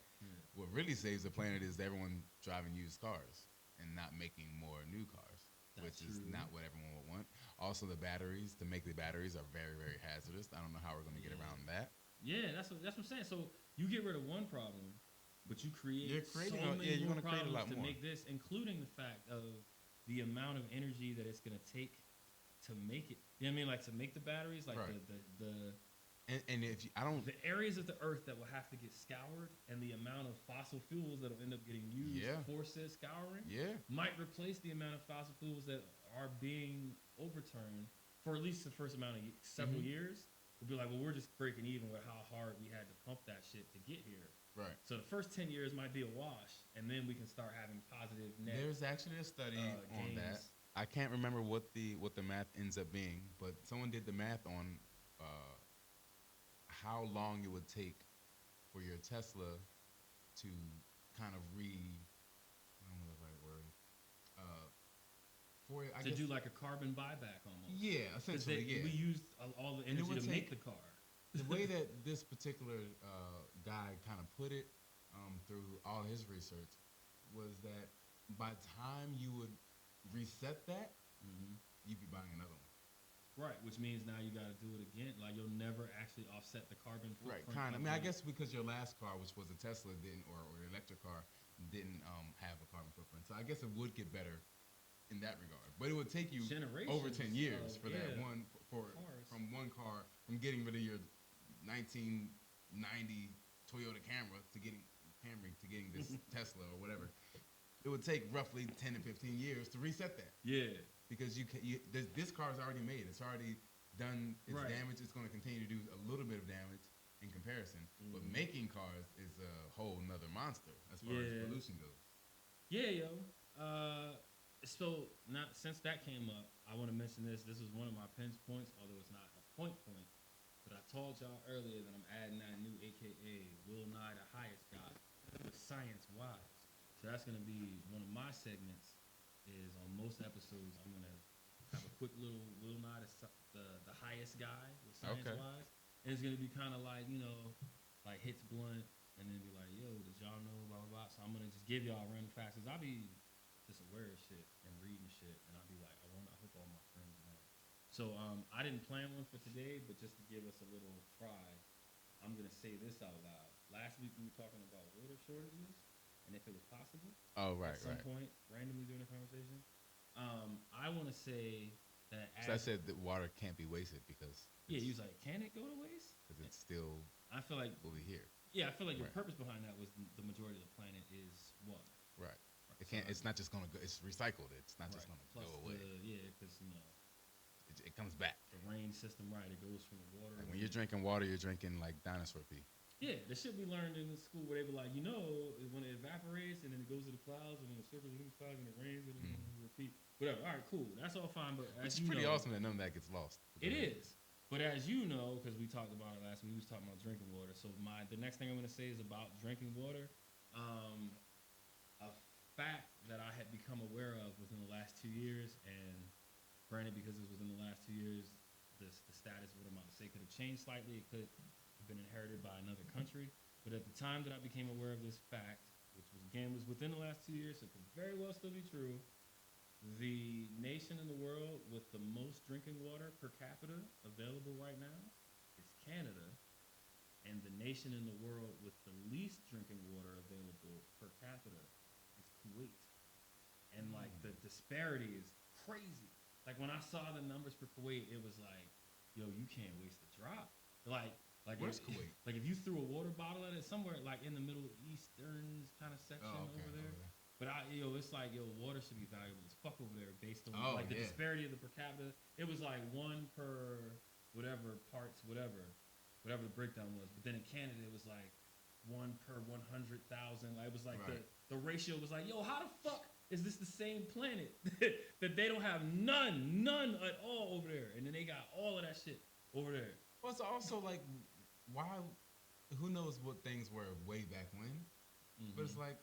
what really saves the planet is everyone driving used cars and not making more new cars, which is not what everyone would want. Also, the batteries to make the batteries are very, very hazardous. I don't know how we're gonna get around that. Yeah, that's what I'm saying. So you get rid of one problem. But you create you're going to create a lot to more. make this, including the fact of the amount of energy that it's going to take to make it. You know what I mean? Like to make the batteries, like and if you, I don't, the areas of the earth that will have to get scoured, and the amount of fossil fuels that will end up getting used for said scouring, might replace the amount of fossil fuels that are being overturned for at least the first amount of several years. We'll be like, well, we're just breaking even with how hard we had to pump that shit to get here. Right. So the first 10 years might be a wash, and then we can start having positive net. There's actually a study on that. I can't remember what the math ends up being, but someone did the math on how long it would take for your Tesla to kind of I don't know the right word. To do like a carbon buyback almost. Yeah, essentially. We used all the energy to make the car. The way that this particular guy kind of put it through all his research was that by the time you would reset that, you'd be buying another one. Right, which means now you got to do it again. Like you'll never actually offset the carbon footprint. Right, kind of. I mean, I guess because your last car, which was a Tesla, or your electric car, didn't have a carbon footprint. So I guess it would get better in that regard. But it would take you over 10 years for that one from one car, from getting rid of your 1990 Toyota Camry to getting this Tesla or whatever. It would take roughly 10 to 15 years to reset that. Yeah. Because this car is already made. It's already done its damage. It's going to continue to do a little bit of damage in comparison. But making cars is a whole nother monster as far as pollution goes. Yeah, yo. So since that came up, I want to mention this. This was one of my pinch points, although it's not a point. But I told y'all earlier that I'm adding that new AKA Will Nye the Highest Guy with Science Wise. So that's going to be one of my segments. Is on most episodes I'm going to have a quick little Will Nye the Highest Guy with Science Wise. And it's going to be kind of like, like hits blunt and then be like, yo, did y'all know, blah, blah, blah. So I'm going to just give y'all random facts. Because I'll be just aware of shit and reading shit. And I'll be like, I all my friends know. So I didn't plan one for today, but just to give us a little pride, I'm gonna say this out loud. Last week we were talking about water shortages and if it was possible. Oh, right, at some right. point, randomly during the conversation. I want to say that. So I said that water can't be wasted because Yeah, he was like, can it go to waste? because it's still I feel like will be here. Yeah, I feel like your Right. purpose behind that was the majority of the planet is water. Right. It can't. It's not just gonna go. It's recycled. It's not just Right. gonna Plus go away. because It comes back. the rain system, right? It goes from the water. Like when you're drinking water, you're drinking like dinosaur pee. Yeah, the shit we learned in the school where they were like, when it evaporates and then it goes to the clouds and then it circles within the clouds and it rains and then it repeat. Whatever. All right, cool. That's all fine. But It's as you pretty know, awesome that none of that gets lost. It is. But as you know, because we talked about it last week, we was talking about drinking water. So the next thing I'm going to say is about drinking water. A fact that I had become aware of within the last 2 years, and granted, because it was within the last 2 years, the status of what I'm about to say could have changed slightly. It could have been inherited by another country. But at the time that I became aware of this fact, which was within the last 2 years, so it could very well still be true, the nation in the world with the most drinking water per capita available right now is Canada, and the nation in the world with the least drinking water available per capita is Kuwait. And like the disparity is crazy. Like when I saw the numbers for Kuwait, it was like, yo, you can't waste a drop. Like Where's Kuwait? Like if you threw a water bottle at it somewhere like in the Middle Eastern kind of section over there. But it's like, water should be valuable as fuck over there based on the disparity of the per capita. It was like 1 per whatever parts, whatever the breakdown was. But then in Canada, it was like 1 per 100,000. Like, it was like the ratio was like, yo, how the fuck is this the same planet that they don't have none at all over there, and then they got all of that shit over there. Well, it's also like, why? Who knows what things were way back when? But it's like,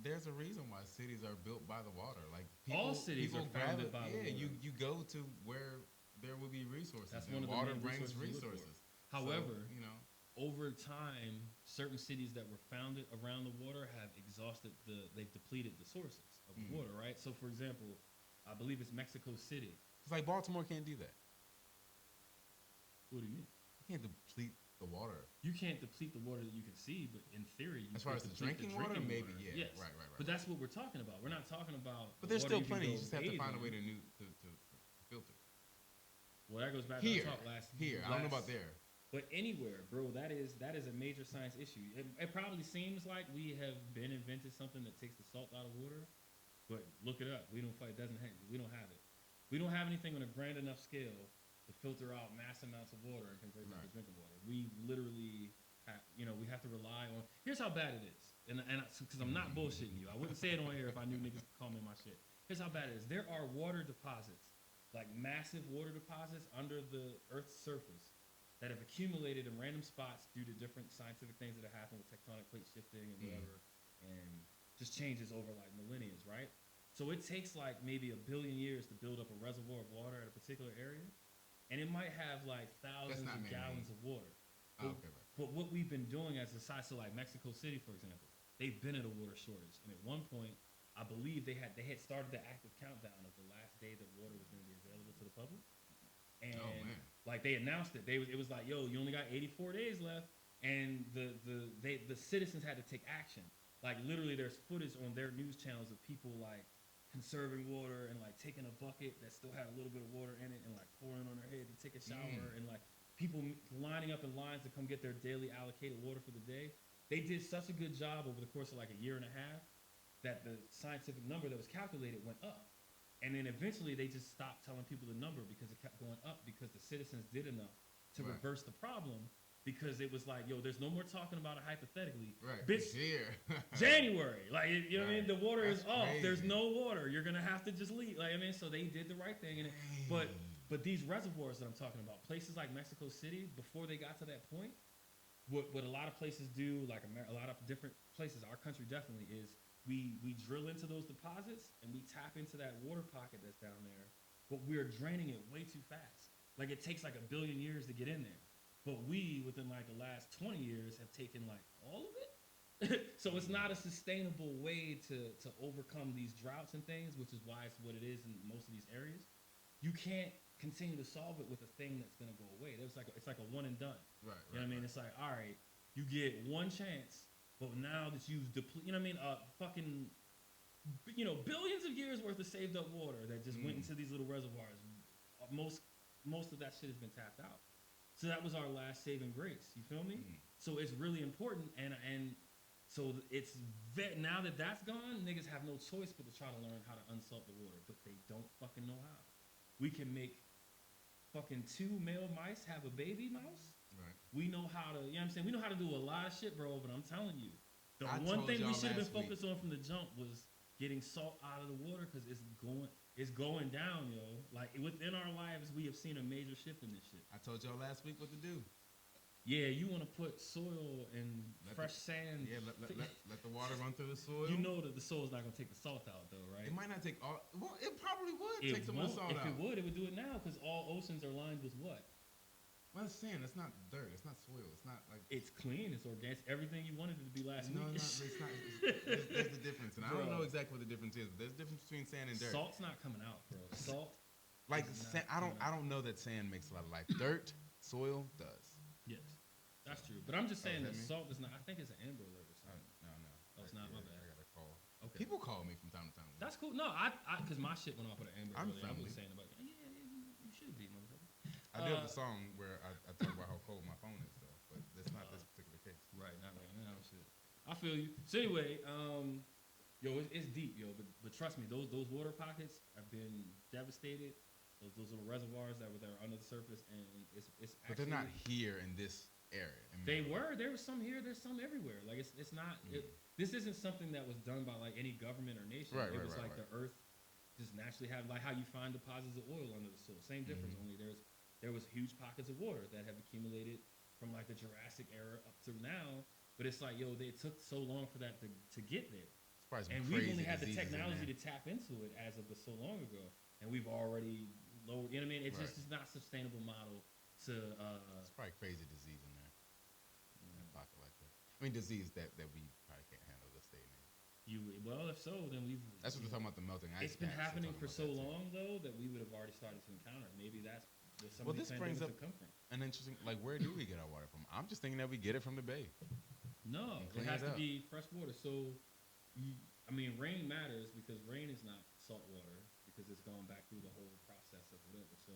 there's a reason why cities are built by the water. Like all cities are founded by the water. Yeah, you go to where there will be resources. That's and one of the water main brings resources. resources. However, So, over time, certain cities that were founded around the water have they've depleted the sources of the water, right? So, for example, I believe it's Mexico City. it's like Baltimore can't do that. What do you mean? You can't deplete the water. You can't deplete the water that you can see, but in theory, you As far could as the deplete drinking water, maybe, water. yeah. Yes. Right. But that's what we're talking about. We're not talking about. But the there's water still plenty. can You just have to bathe find a in. way to filter. Well, that goes back Here, to our talk last. I don't know about there. But anywhere, bro, that is a major science issue. It probably seems like we have invented something that takes the salt out of water, but look it up. We don't have it. We don't have anything on a grand enough scale to filter out mass amounts of water and convert them to drinking water. We literally, we have to rely on. Here's how bad it is, and because I'm not bullshitting you, I wouldn't say it on air if I knew niggas could call me on my shit. Here's how bad it is. There are water deposits, like massive water deposits under the Earth's surface, that have accumulated in random spots due to different scientific things that have happened with tectonic plate shifting and whatever, and just changes over like millennia, right? So it takes like maybe 1 billion years to build up a reservoir of water at a particular area, and it might have like thousands of gallons of water. But what we've been doing as a society, so like Mexico City, for example, they've been at a water shortage, and at one point, I believe they had started the active countdown of the last day that water was going to be available to the public. And like they announced it, it was like, yo, you only got 84 days left, and the citizens had to take action. Like literally, there's footage on their news channels of people like conserving water and like taking a bucket that still had a little bit of water in it and like pouring on their head to take a shower, and like people lining up in lines to come get their daily allocated water for the day. They did such a good job over the course of like a year and a half that the scientific number that was calculated went up. And then eventually they just stopped telling people the number because it kept going up because the citizens did enough to reverse the problem, because it was like, yo, there's no more talking about it hypothetically. Right. Bitch, here. January. Like, you know what I mean? The water is off. Crazy. There's no water. You're going to have to just leave. Like, I mean, so they did the right thing. But these reservoirs that I'm talking about, places like Mexico City, before they got to that point, what a lot of places do, like a lot of different places, our country definitely is, we drill into those deposits and we tap into that water pocket that's down there, but we're draining it way too fast. Like it takes like 1 billion years to get in there. But we, within like the last 20 years, have taken like all of it. So it's not a sustainable way to overcome these droughts and things, which is why it's what it is in most of these areas. you can't continue to solve it with a thing that's gonna go away. It's like a one and done. Right. You know what I mean? It's like, all right, you get one chance, but now that you've depleted, you know what I mean? Fucking, billions of years worth of saved up water that just went into these little reservoirs. Most of that shit has been tapped out. So that was our last saving grace. You feel me? So it's really important, and so it's now that that's gone, niggas have no choice but to try to learn how to unsalt the water, but they don't fucking know how. We can make fucking 2 male mice have a baby mouse. Right. We know how to, you know what I'm saying? We know how to do a lot of shit, bro, but I'm telling you, the one thing we should have been focused on from the jump was getting salt out of the water, because it's going down, yo. Like, within our lives, we have seen a major shift in this shit. I told y'all last week what to do. Yeah, you want to put soil and fresh sand. Yeah, let the water run through the soil. You know that the soil's not gonna take the salt out, though, right? It might not take all. Well, it probably would take some of the salt out. If it would do it now, because all oceans are lined with what? Well, it's sand. It's not dirt. It's not soil. It's not like. It's clean. It's organic. Everything you wanted it to be last week. No, it's not. There's the difference, and I don't know exactly what the difference is. But there's a difference between sand and dirt. Salt's not coming out, bro. Salt. Like sand, I don't know that sand makes a lot of life. Dirt, soil does. Yes, that's true. But I'm just saying that salt is not. I think it's an Amber Alert or something. No. Oh, it's not. My bad. I got a call. Okay. People call me from time to time. That's cool. No, I because my shit went off with an Amber I'm Alert. I friendly. was saying about you should be, motherfucker. I do have a song where I talk about how cold my phone is, though, but that's not this particular case. Right, not right now. Shit. I feel you. So anyway, it's deep, yo. But trust me, those water pockets have been devastated. Those little reservoirs that were there under the surface, and it's actually. But they're not here in this area. They were. There was some here. There's some everywhere. Like it's not. This isn't something that was done by like any government or nation. It was like the earth just naturally had, like how you find deposits of oil under the soil. Same difference. Only there was huge pockets of water that have accumulated from like the Jurassic era up to now. But it's like, yo, it took so long for that to get there. And we've only had the technology to tap into it as of so long ago. And we've already lowered, you know what I mean? It's just not a sustainable model to... it's probably crazy disease in there. In a pocket like that. I mean, disease that we probably can't handle this day and age. Well, if so, then we've... That's what we're talking about, the melting ice. It's been happening for so long, though, that we would have already started to encounter. Maybe that's where some of these brings up come from. an interesting... Like, where do we get our water from? I'm just thinking that we get it from the bay. No, it has to be fresh water. So, rain matters because rain is not salt water because it's going back through the whole process of whatever. So,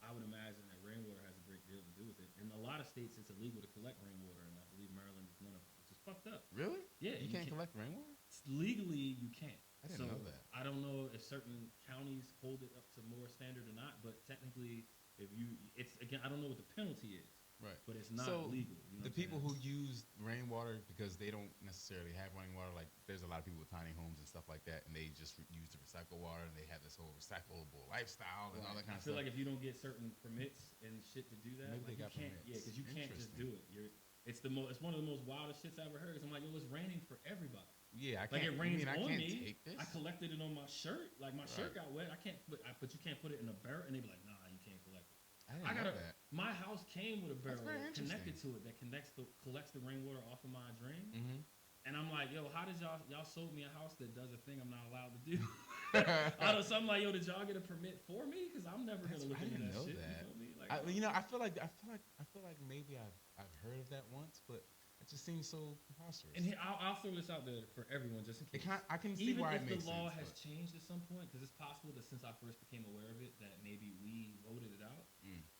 I would imagine that rainwater has a great deal to do with it. In a lot of states, it's illegal to collect rainwater, and I believe Maryland is one of them, which is fucked up. Really? Yeah. You can't collect rainwater? Legally, you can't. I didn't know that. I don't know if certain counties hold it up to more standard or not, but technically, I don't know what the penalty is. Right. But it's not legal. You know the people who use rainwater because they don't necessarily have rainwater, like there's a lot of people with tiny homes and stuff like that, and they just use the recycled water, and they have this whole recyclable lifestyle and all that kind of stuff. I feel like if you don't get certain permits and shit to do that, maybe they got permits. Yeah, because you can't just do it. It's one of the most wildest shits I ever heard. Cause I'm like, yo, it's raining for everybody. Yeah, I can't. Like it rains on me. Take this? I collected it on my shirt. Like my shirt got wet. I can't. But you can't put it in a barrel. And they be like, nah, you can't collect it. I got that. My house came with a barrel connected to it that collects the rainwater off of my drain. Mm-hmm. And I'm like, yo, how did y'all sold me a house that does a thing I'm not allowed to do? So I'm like, yo, did y'all get a permit for me? Because I'm never gonna look into that shit. That. You feel me? Like, I feel like maybe I've heard of that once, but it just seems so preposterous. And here, I'll throw this out there for everyone, just in case. I can see why it makes sense. Even if the law has changed at some point, because it's possible that since I first became aware of it, that maybe we voted it out.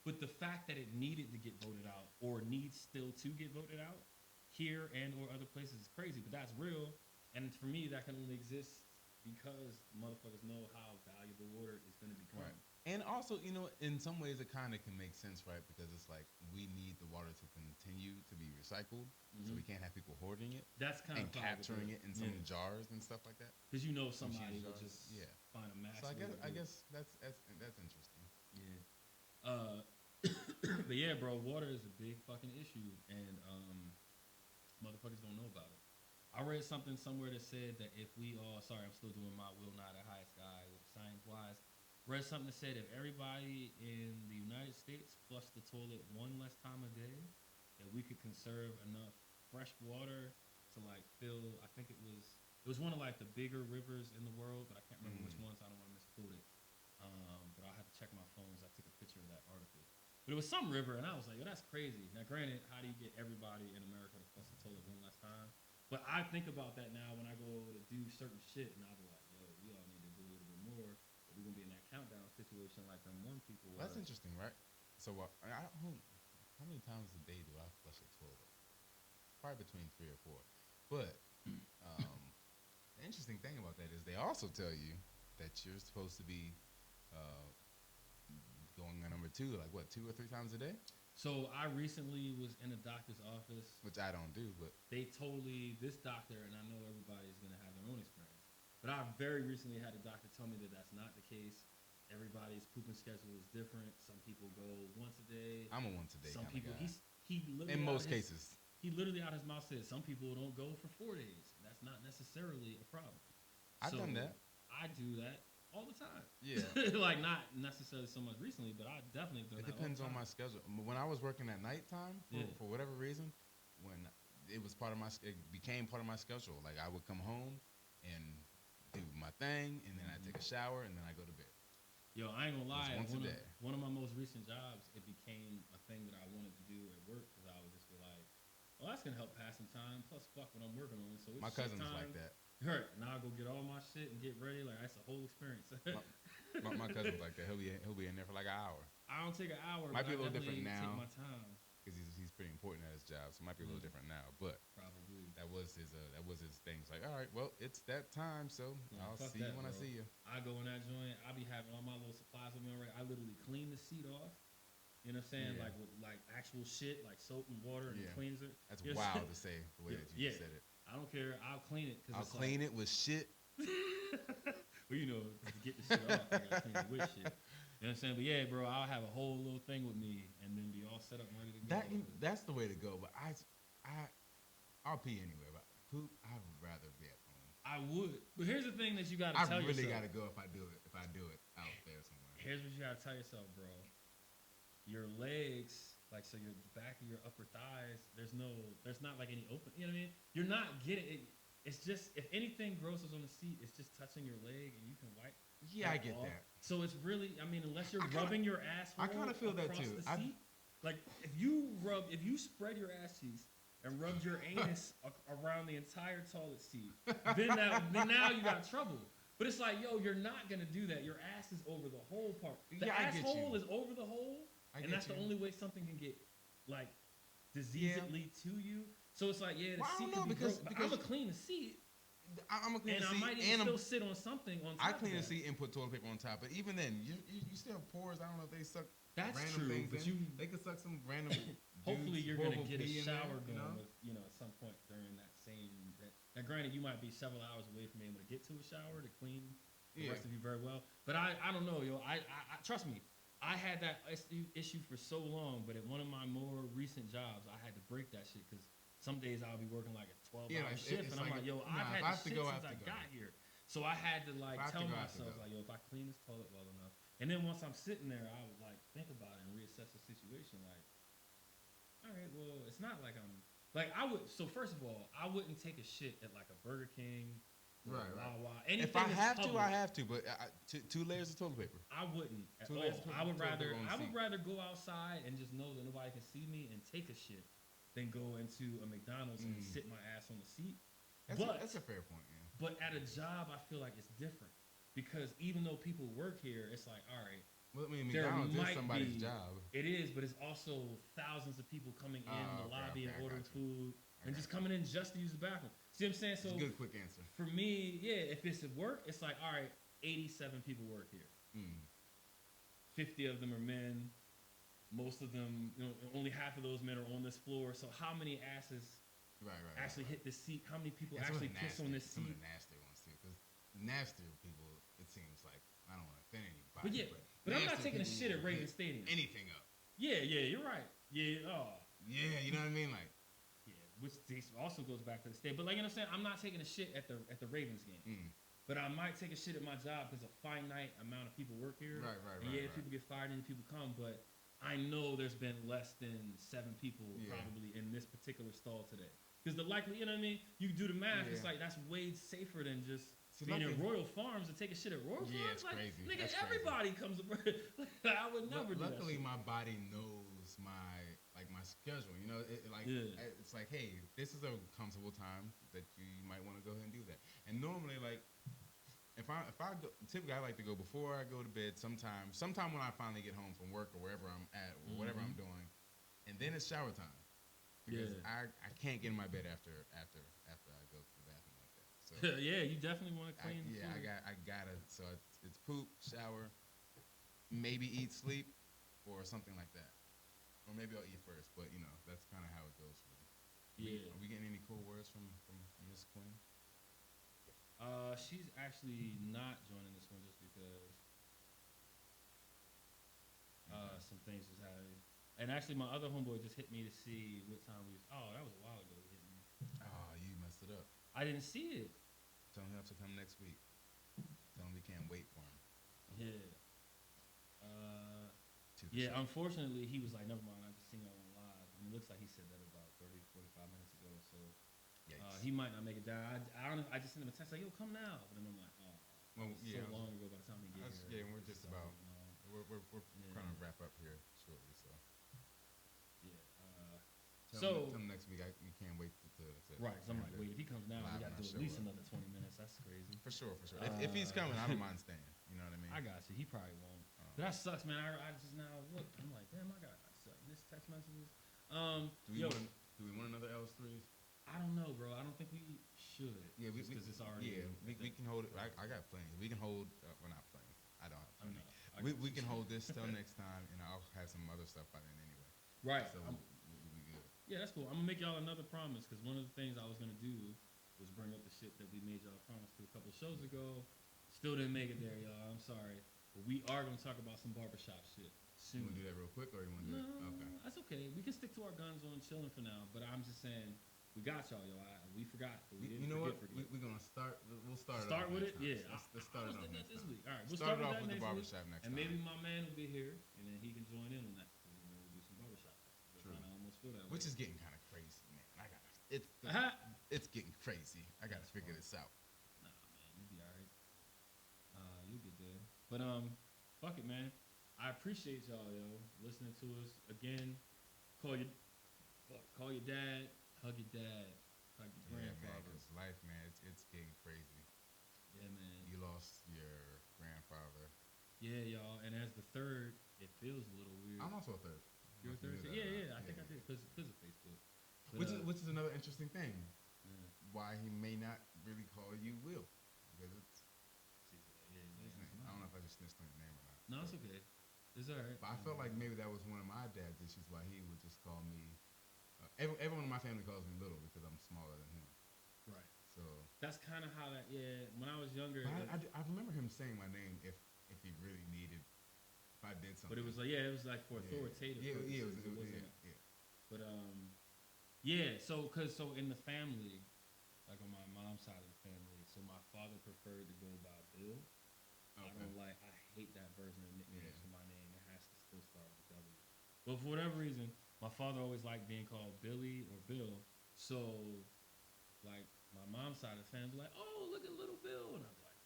But the fact that it needed to get voted out, or needs still to get voted out, here and or other places is crazy. But that's real, and for me, that can only exist because motherfuckers know how valuable water is going to become. Right. And also, in some ways it kind of can make sense, right? Because it's like we need the water to continue to be recycled, so we can't have people hoarding it. That's kind of capturing it in some jars and stuff like that. Because somebody will just find a mass. So I guess that's interesting. Yeah. But yeah, bro, water is a big fucking issue, and motherfuckers don't know about it. I read something somewhere that said that if we all, I'm still doing my Will Not the Highest Guy science-wise. Read something that said if everybody in the United States flushed the toilet one less time a day, that we could conserve enough fresh water to like fill. I think it was one of like the bigger rivers in the world, but I can't remember which ones. I don't want to misquote it. But I'll have to check check my phones. I took a picture of that article. But it was some river, and I was like, yo, that's crazy. Now, granted, how do you get everybody in America to flush the toilet one last time? But I think about that now when I go to do certain shit, and I'll be like, yo, we all need to do a little bit more. Or we're going to be in that countdown situation like them one people were. That's interesting, right? So how many times a day do I flush a toilet? Probably between 3 or 4. But the interesting thing about that is they also tell you that you're supposed to be going on number 2, like what, 2 or 3 times a day? So I recently was in a doctor's office. Which I don't do, but They this doctor, and I know everybody's going to have their own experience, but I very recently had a doctor tell me that that's not the case. Everybody's pooping schedule is different. Some people go once a day. I'm a once a day Some kind people, of guy. he literally In most cases. He literally out his mouth said some people don't go for 4 days. That's not necessarily a problem. I've done that. I do that all the time. Yeah. Like not necessarily so much recently, but I definitely have done It that depends all on the my time. schedule. When I was working at nighttime, for whatever reason, when it was it became part of my schedule. Like I would come home and do my thing, and then I take a shower, and then I go to bed. Yo, I ain't gonna lie. Once a day. One of my most recent jobs, it became a thing that I wanted to do at work because I would just be like, "Oh, that's gonna help pass some time. Plus, fuck what I'm working on." So it's My shit cousin's time. like that. Right now, I go get all my shit and get ready. Like that's a whole experience. My cousin's like that. He'll be in there for like an hour. I don't take an hour. Might but be a little I different definitely now. Take my time. Because he's pretty important at his job, so it might be a little different now. But Probably. that was his thing. It's like, all right, well, it's that time, so I'll fuck see you that, when I bro. see you. I go in that joint. I be having all my little supplies with me already. I literally clean the seat off. You know what I'm saying? Yeah. Like with like actual shit, like soap and water and Yeah. cleanser. That's You know what I'm wild to say the way that you just said it. I don't care. I'll clean it. I'll clean it with shit. Well, you know, to get the shit off, I gotta clean it with shit. You know what I'm saying? But yeah, bro, I'll have a whole little thing with me and then be all set up and ready to go. That's the way to go. But I'll pee anywhere. But poop, I would rather be at home. I would. But here's the thing that you gotta tell I really yourself. gotta go if I do it out there somewhere. Here's what you gotta tell yourself, bro. Your legs, like so, your back of your upper thighs. There's not like any open. You know what I mean? You're not getting it. It's just if anything grosses on the seat, it's just touching your leg, and you can wipe. Yeah, I get off. that. So it's really, I mean, unless you're rubbing your asshole, I kinda feel that across too. the seat, like if you spread your ass cheeks and rubbed your anus around the entire toilet seat, then now you got trouble. But it's like, yo, you're not gonna do that. Your ass is over the whole part. The I get asshole you. is over the hole, and that's the only way something can get like diseasedly to you. So it's like, yeah, the Well, I seat don't know, can be because- gross, but because- I'm gonna clean the seat. I'm gonna clean And the I seat, might and even I'm still sit on something on top I clean of the that. seat and put toilet paper on top. But even then, you still have pores. I don't know if they suck That's random true, things but in. They could suck some random. Hopefully dude's you're gonna horrible get a pee in there, shower you know? going at some point during that same. Now, granted, you might be several hours away from being able to get to a shower to clean the rest of you very well. But I don't know, yo. I trust me. I had that issue for so long, but at one of my more recent jobs, I had to break that shit because some days I'll be working like a 12-hour shift, and I'm like, yo, I've had this shit since I got here. So I had to like tell myself, like, yo, if I clean this toilet well enough, and then once I'm sitting there, I would like think about it and reassess the situation. Like, all right, well, it's not like I'm like I would. So first of all, I wouldn't take a shit at like a Burger King, or Right. Wawa. If I that's have to, public, I have to. But 2 layers of toilet paper. I wouldn't at 2 layers all. of I would toilet paper rather on the I would seat. rather go outside and just know that nobody can see me and take a shit than go into a McDonald's and sit my ass on the seat. That's a fair point, yeah. But at a job, I feel like it's different because even though people work here, it's like, all right, Well, I mean, there McDonald's is might somebody's be- job. it is, but it's also thousands of people coming in the Okay, lobby okay, I and ordering got you. food and just coming in just to use the bathroom. See what I'm saying? So It's a good, quick answer. for me, yeah, if it's at work, it's like, all right, 87 people work here. 50 of them are men. Most of them, only half of those men are on this floor. So how many asses Right. actually hit this seat? How many people And some of actually the piss on this Some of seat? the nastier ones too, because nastier people, it seems like I don't want to offend anybody. But yeah, but I'm not nastier taking a people shit at will Raven hit Stadium. Anything up. Yeah, you're right. Yeah, Yeah, you know what I mean? Like, yeah, which also goes back to the state. But like, you know what I'm saying? I'm not taking a shit at the Ravens game. But I might take a shit at my job because a finite amount of people work here. Right. And people get fired and people come, but I know there's been less than 7 people probably in this particular stall today. Because the likely, you know what I mean? You do the math, it's like that's way safer than just being at Royal Farms and taking shit at Royal Farms. Yeah, it's like, crazy. Nigga, That's crazy. everybody comes to. I would never do that. Luckily, shit. my body knows my schedule. You know, it's like, hey, this is a comfortable time that you might want to go ahead and do that. And normally, like, if I go, typically I like to go before I go to bed. Sometime when I finally get home from work or wherever I'm at or whatever I'm doing, and then it's shower time. Because I can't get in my bed after I go to the bathroom like that. So yeah, you definitely want to clean. I gotta. So it's poop, shower, maybe eat, sleep, or something like that. Or maybe I'll eat first, but you know that's kind of how it goes for me. Yeah. Are we getting any cool words from Miss Quinn? She's actually not joining this one just because some things just happened. And actually, my other homeboy just hit me to see what time we was. Oh, that was a while ago. He hit me. Oh, you messed it up. I didn't see it. Tell him he'll have to come next week. Tell him we can't wait for him. Yeah. Yeah, unfortunately, he was like, never mind, I just seen y'all on live. And it looks like he said that about 30, 45 minutes ago. So he might not make it down. I don't know. I just sent him a text like, yo, come now. But then I'm like, oh. Well, yeah. So long ago by the time he gets here. Yeah, we're just about, we're trying to wrap up here shortly. So. Yeah. Tell him next week. We can't wait to right. So I'm like, wait, if he comes now, we got to do at least another 20 minutes. That's crazy. For sure. If he's coming, I don't mind staying. You know what I mean? I got you. He probably won't. But that sucks, man. I just now looked. I'm like, damn, I missed text messages. Do we want another LS3s? I don't know, bro. I don't think we should. Yeah, because it's already. Yeah, we can hold it. I got planes. We can hold. We're not planes. I don't have plenty. We can hold this till next time, and I'll have some other stuff by then anyway. Right. So we'll be good. Yeah, that's cool. I'm gonna make y'all another promise because one of the things I was gonna do was bring up the shit that we made y'all promise to a couple of shows ago. Still didn't make it there, y'all. I'm sorry. But we are going to talk about some barbershop shit soon. You want to do that real quick or you want to do it? Okay. That's okay. We can stick to our guns on chilling for now. But I'm just saying, we got y'all, yo. We forgot. But we didn't forget. We're going to start. We'll start with it? Time. Yeah. Let's start it off this week. All right. We'll start it off with the barbershop next time. And maybe my man will be here and then he can join in on that. Because we'll do some barbershop. True. I almost feel that Which way. is getting kind of crazy, man. It's getting crazy. I got to figure this out. Nah, man. You'll be all right. You'll get there. But, fuck it, man. I appreciate y'all, yo, listening to us. Again, call your dad, hug your dad, hug your grandfather. Man, 'cause life, man, it's getting crazy. Yeah, man. You lost your grandfather. Yeah, y'all. And as the third, it feels a little weird. I'm also a third. You're a third? Yeah. I think I did because of Facebook. But, which is another interesting thing. Yeah. Why he may not really call you Will. Because it's his name. I don't know if I just snitched on your name or not. No, it's okay. It's all right. But I felt like maybe that was one of my dad's issues why he would just call me. Everyone in my family calls me Little because I'm smaller than him. Right. So that's kind of how that. Yeah. When I was younger, I remember him saying my name if he really needed. If I did something. But it was like it was like for authoritative. Yeah. But yeah. So in the family, like on my mom's side of the family, so my father preferred to go by Bill. Okay. I hate that version of nicknames for my name. It has to still start with W. But for whatever reason, my father always liked being called Billy or Bill. So, like, my mom's side of the family was like, oh, look at little Bill. And I was like,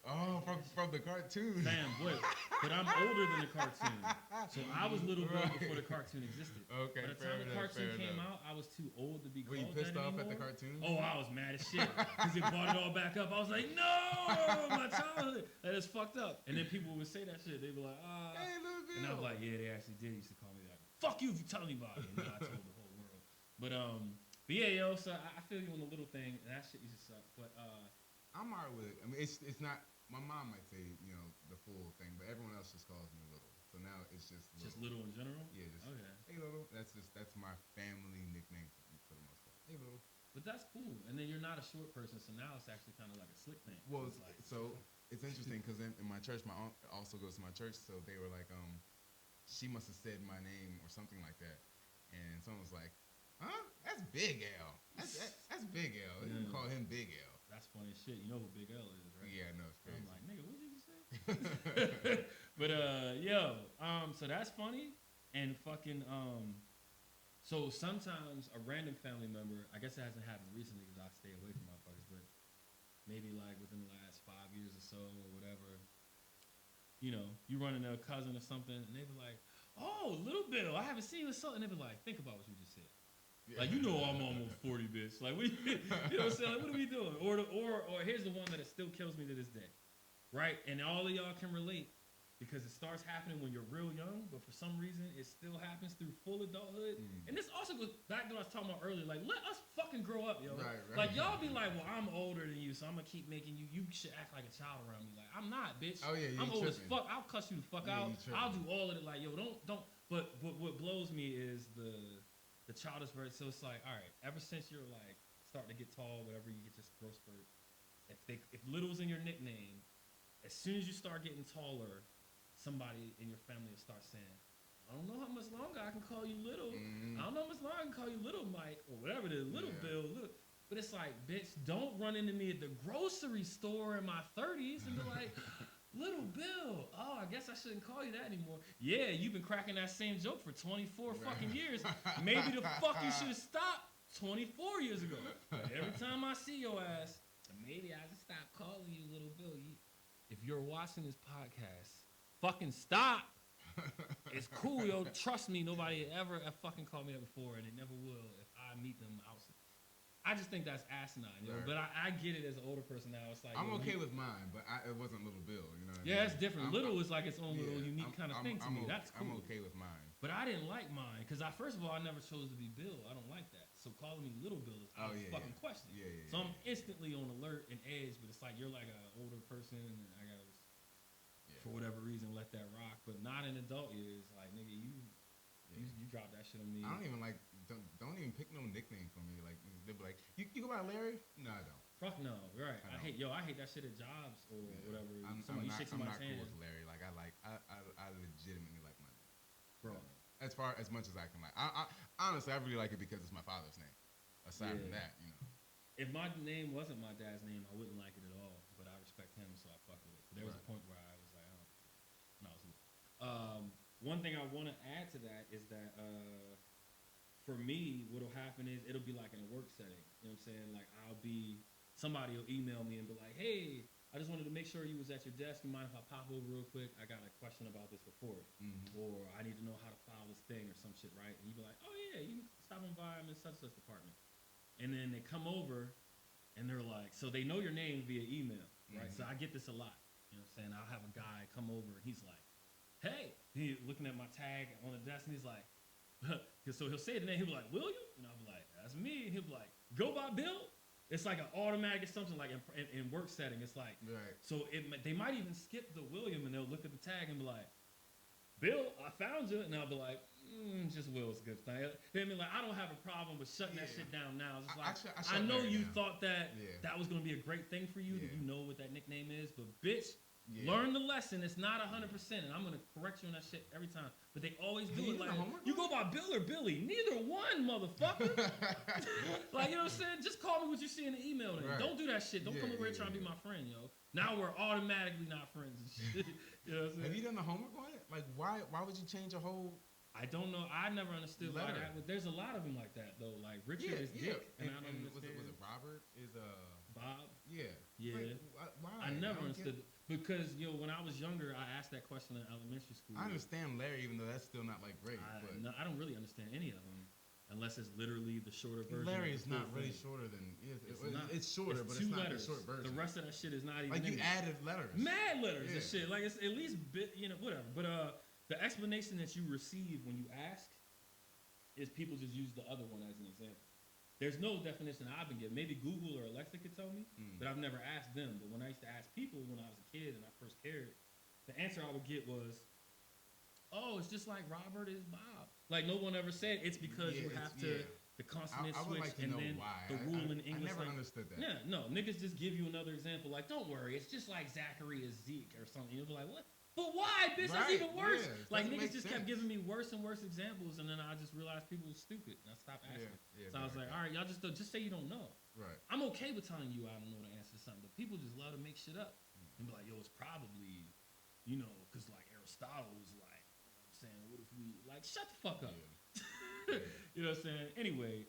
oh, from the cartoon. Damn, boy. But I'm older than the cartoon. So I was Little Bill before the cartoon existed. Okay, by the time the cartoon came out, I was too old to be called that anymore. Were you pissed off at the cartoon? Oh, I was mad as shit. Because it brought it all back up. I was like, no, my childhood. That is fucked up. And then people would say that shit. They'd be like, hey, Little Bill. And I was like, yeah, they actually did used to call me that. Fuck you if you tell anybody. And then I told the whole world. But yeah, yo, so I feel you on the little thing. And that shit used to suck. But I'm alright with it. I mean, it's not. My mom might say, the full thing, but everyone else just calls me Little. So now it's just Little. Just Little in general? Yeah, just okay. Hey, Little. That's my family nickname for the most part. Hey, Little. But that's cool. And then you're not a short person, so now it's actually kind of like a slick thing. Well, it's interesting because in my church, my aunt also goes to my church, so they were like, she must have said my name or something like that, and someone was like, huh? That's Big L. That's Big L. Yeah. You call him Big L. That's funny as shit. You know who Big L is, right? Yeah, I know, it's crazy. I'm like, nigga, what did you say? But so that's funny. And fucking so sometimes a random family member, I guess it hasn't happened recently because I stay away from motherfuckers, but maybe like within the last 5 years or so or whatever, you know, you run into a cousin or something, and they be like, "Oh, Little Bill, I haven't seen you in so," and they be like, "Think about what you just said. Yeah. Like, you know, I'm almost 40, bitch. Like, you know what I'm saying? Like, what are we doing?" Or here's the one that it still kills me to this day, right? And all of y'all can relate because it starts happening when you're real young, but for some reason it still happens through full adulthood. And this also goes back to what I was talking about earlier. Like, let us fucking grow up, yo. Right. Like, y'all be like, "Well, I'm older than you, so I'm gonna keep making you. You should act like a child around me." Like, I'm not, bitch. Oh yeah, I'm old as tripping. fuck. I'll cuss you the fuck Yeah, out. you tripping. I'll do all of it. Like, yo, don't. But what blows me is the childish version. So it's like, all right, ever since you're like starting to get tall, whatever, you get this growth spurt. If little's in your nickname, as soon as you start getting taller, somebody in your family will start saying, "I don't know how much longer I can call you Little. I don't know how much longer I can call you Little Mike or whatever it is, Little Bill." But it's like, bitch, don't run into me at the grocery store in my 30s and be like, "Little Bill, oh, I guess I shouldn't call you that anymore." Yeah, you've been cracking that same joke for 24 fucking years. Maybe the fuck you should have stopped 24 years ago. But every time I see your ass, maybe I just stop calling you Little Bill. If you're watching this podcast, fucking stop. It's cool, yo. Trust me, nobody ever fucking called me that before, and it never will if I meet them outside. I just think that's asinine, yo. Right. But I get it as an older person now. It's like, I'm okay with mine, but it wasn't Little Bill. You know what I mean? Yeah, that's different. Little is like its own little unique kind of thing to me. That's cool. I'm okay with mine. But I didn't like mine because first of all, I never chose to be Bill. I don't like that. So calling me Little Bill is out of fucking question. So I'm instantly on alert and edge. But it's like you're like an older person, and I gotta for whatever reason let that rock. But not in adult years, like nigga, you drop that shit on me. I don't even like. Don't even pick no nickname for me. Like they'll be like, you go by Larry? No, I don't. Fuck no, right? I hate that shit at jobs or whatever. I'm not cool with Larry. Like I legitimately like my name, bro. As much as I can like. I honestly I really like it because it's my father's name. Aside from that, you know. If my name wasn't my dad's name, I wouldn't like it at all. But I respect him, so I fuck with it. But there was a point where I was like, oh, no, one thing I want to add to that is that for me, what'll happen is it'll be like in a work setting. You know what I'm saying? Like somebody will email me and be like, "Hey, I just wanted to make sure you was at your desk. You mind if I pop over real quick? I got a question about this report, or I need to know how to file this thing or some shit, right?" And you be like, "Oh yeah, you can stop on by. I'm in such and such department." And then they come over, and they're like, so they know your name via email, right? So I get this a lot. You know what I'm saying? I'll have a guy come over, and he's like, "Hey," he's looking at my tag on the desk, and he's like, so he'll say the name, he'll be like, "William?" And I'll be like, "That's me." And he'll be like, "Go by Bill?" It's like an automatic assumption, like in work setting. It's like, so they might even skip the William, and they'll look at the tag and be like, "Bill, I found you." And I'll be like, just Will's a good thing. I mean, like, I don't have a problem with shutting that shit down now. It's like, I know you thought that that was going to be a great thing for you, that you know what that nickname is, but bitch, learn the lesson. It's not 100%, and I'm going to correct you on that shit every time. But they always do it like, you go by Bill or Billy. Neither one, motherfucker. Like, you know what I'm saying? Just call me what you see in the email then. Right. Don't do that shit. Don't come over here trying to be my friend, yo. Now we're automatically not friends and shit. You know what I'm saying? Have you done the homework on it? Like, why would you change a whole... I don't know. I never understood why that. There's a lot of them like that though. Like Richard is Dick, and I don't understand. Was it Robert? Is Bob? Yeah. Like, why? I never understood because when I was younger, I asked that question in elementary school. I understand Larry, even though that's still not like great. I don't really understand any of them unless it's literally the shorter version. Larry is not really shorter than it's shorter, but it's not the short version. The rest of that shit is not even like you added letters, mad letters and shit. Like it's at least whatever. But the explanation that you receive when you ask is people just use the other one as an example. There's no definition I've been given. Maybe Google or Alexa could tell me, but I've never asked them. But when I used to ask people when I was a kid and I first cared, the answer I would get was, "Oh, it's just like Robert is Bob." Like no one ever said it's because you have to the consonant switch like and then why. The rule in English. I never understood that. Yeah, no, niggas just give you another example. Like, don't worry, it's just like Zachary is Zeke or something. You'll be like, what? But why, bitch? Right. That's even worse. Yeah, like niggas just kept giving me worse and worse examples, and then I just realized people were stupid, and I stopped asking. So I was like, all right, y'all just say you don't know. Right. I'm okay with telling you I don't know the answer to something, but people just love to make shit up and be like, yo, it's probably, because like Aristotle was like, I'm saying, what if we like shut the fuck up? Yeah. You know what I'm saying? Anyway,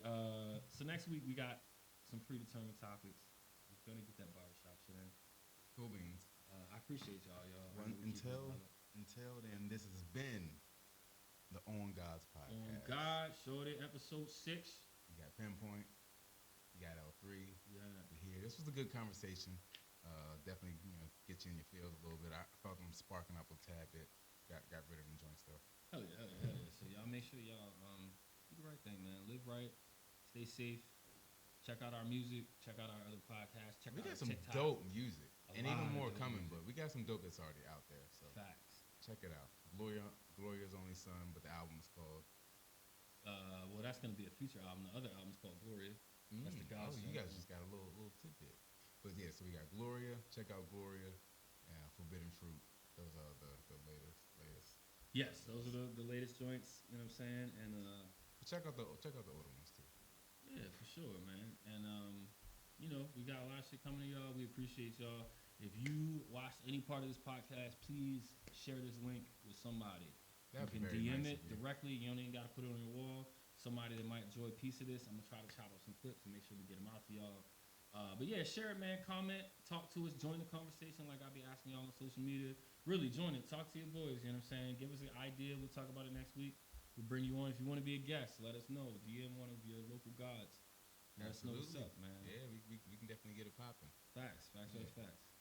so next week we got some predetermined topics. We're gonna get that barbershop shit in. Cool beans. I appreciate y'all. Well, until then, this has been the On God's podcast. On God, Shorty, episode 6. You got Pinpoint. You got L3. Yeah. We here. This was a good conversation. Definitely, get you in your feels a little bit. I felt them sparking up a tad bit. Got rid of them joint stuff. Hell yeah. So y'all make sure y'all do the right thing, man. Live right. Stay safe. Check out our music. Check out our other podcasts. We got out some TikTok. dope music. And even more coming, music. but we got some dope that's already out there. So Facts. check it out. Gloria's Only Son, but the album is called. Well, that's gonna be a future album. The other album's called Gloria. That's the Gawd. You guys just got a little tidbit. But yeah, so we got Gloria. Check out Gloria. Forbidden Fruit. Those are the latest. Yes, those are the latest joints. You know what I'm saying? And But check out the older ones too. yeah, for sure, man. And we got a lot of shit coming to y'all. We appreciate y'all. If you watched any part of this podcast, please share this link with somebody. That'd You can be very DM nice it of you. directly. You don't even got to put it on your wall. Somebody that might enjoy a piece of this. I'm going to try to chop up some clips and make sure we get them out to y'all. But yeah, share it, man. Comment. Talk to us. Join the conversation like I'll be asking y'all on social media. Really, join it. Talk to your boys. You know what I'm saying? Give us an idea. We'll talk about it next week. We'll bring you on. If you want to be a guest, let us know. DM one of your local gods. Let us know what's up, man. Yeah, we can definitely get it popping. Facts.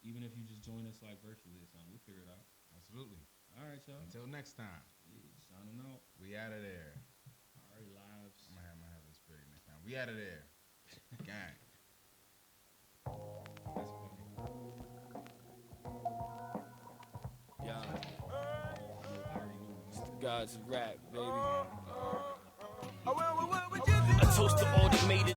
Even if you just join us like virtually or something, we'll figure it out. Absolutely. All right, y'all. Until next time. Yeah, signing out. We out of there. All right, lives. I'm gonna have this pretty next time. We out of there. Gang. That's funny. Yeah, I already know. God's rap, baby. A toast to all that made it.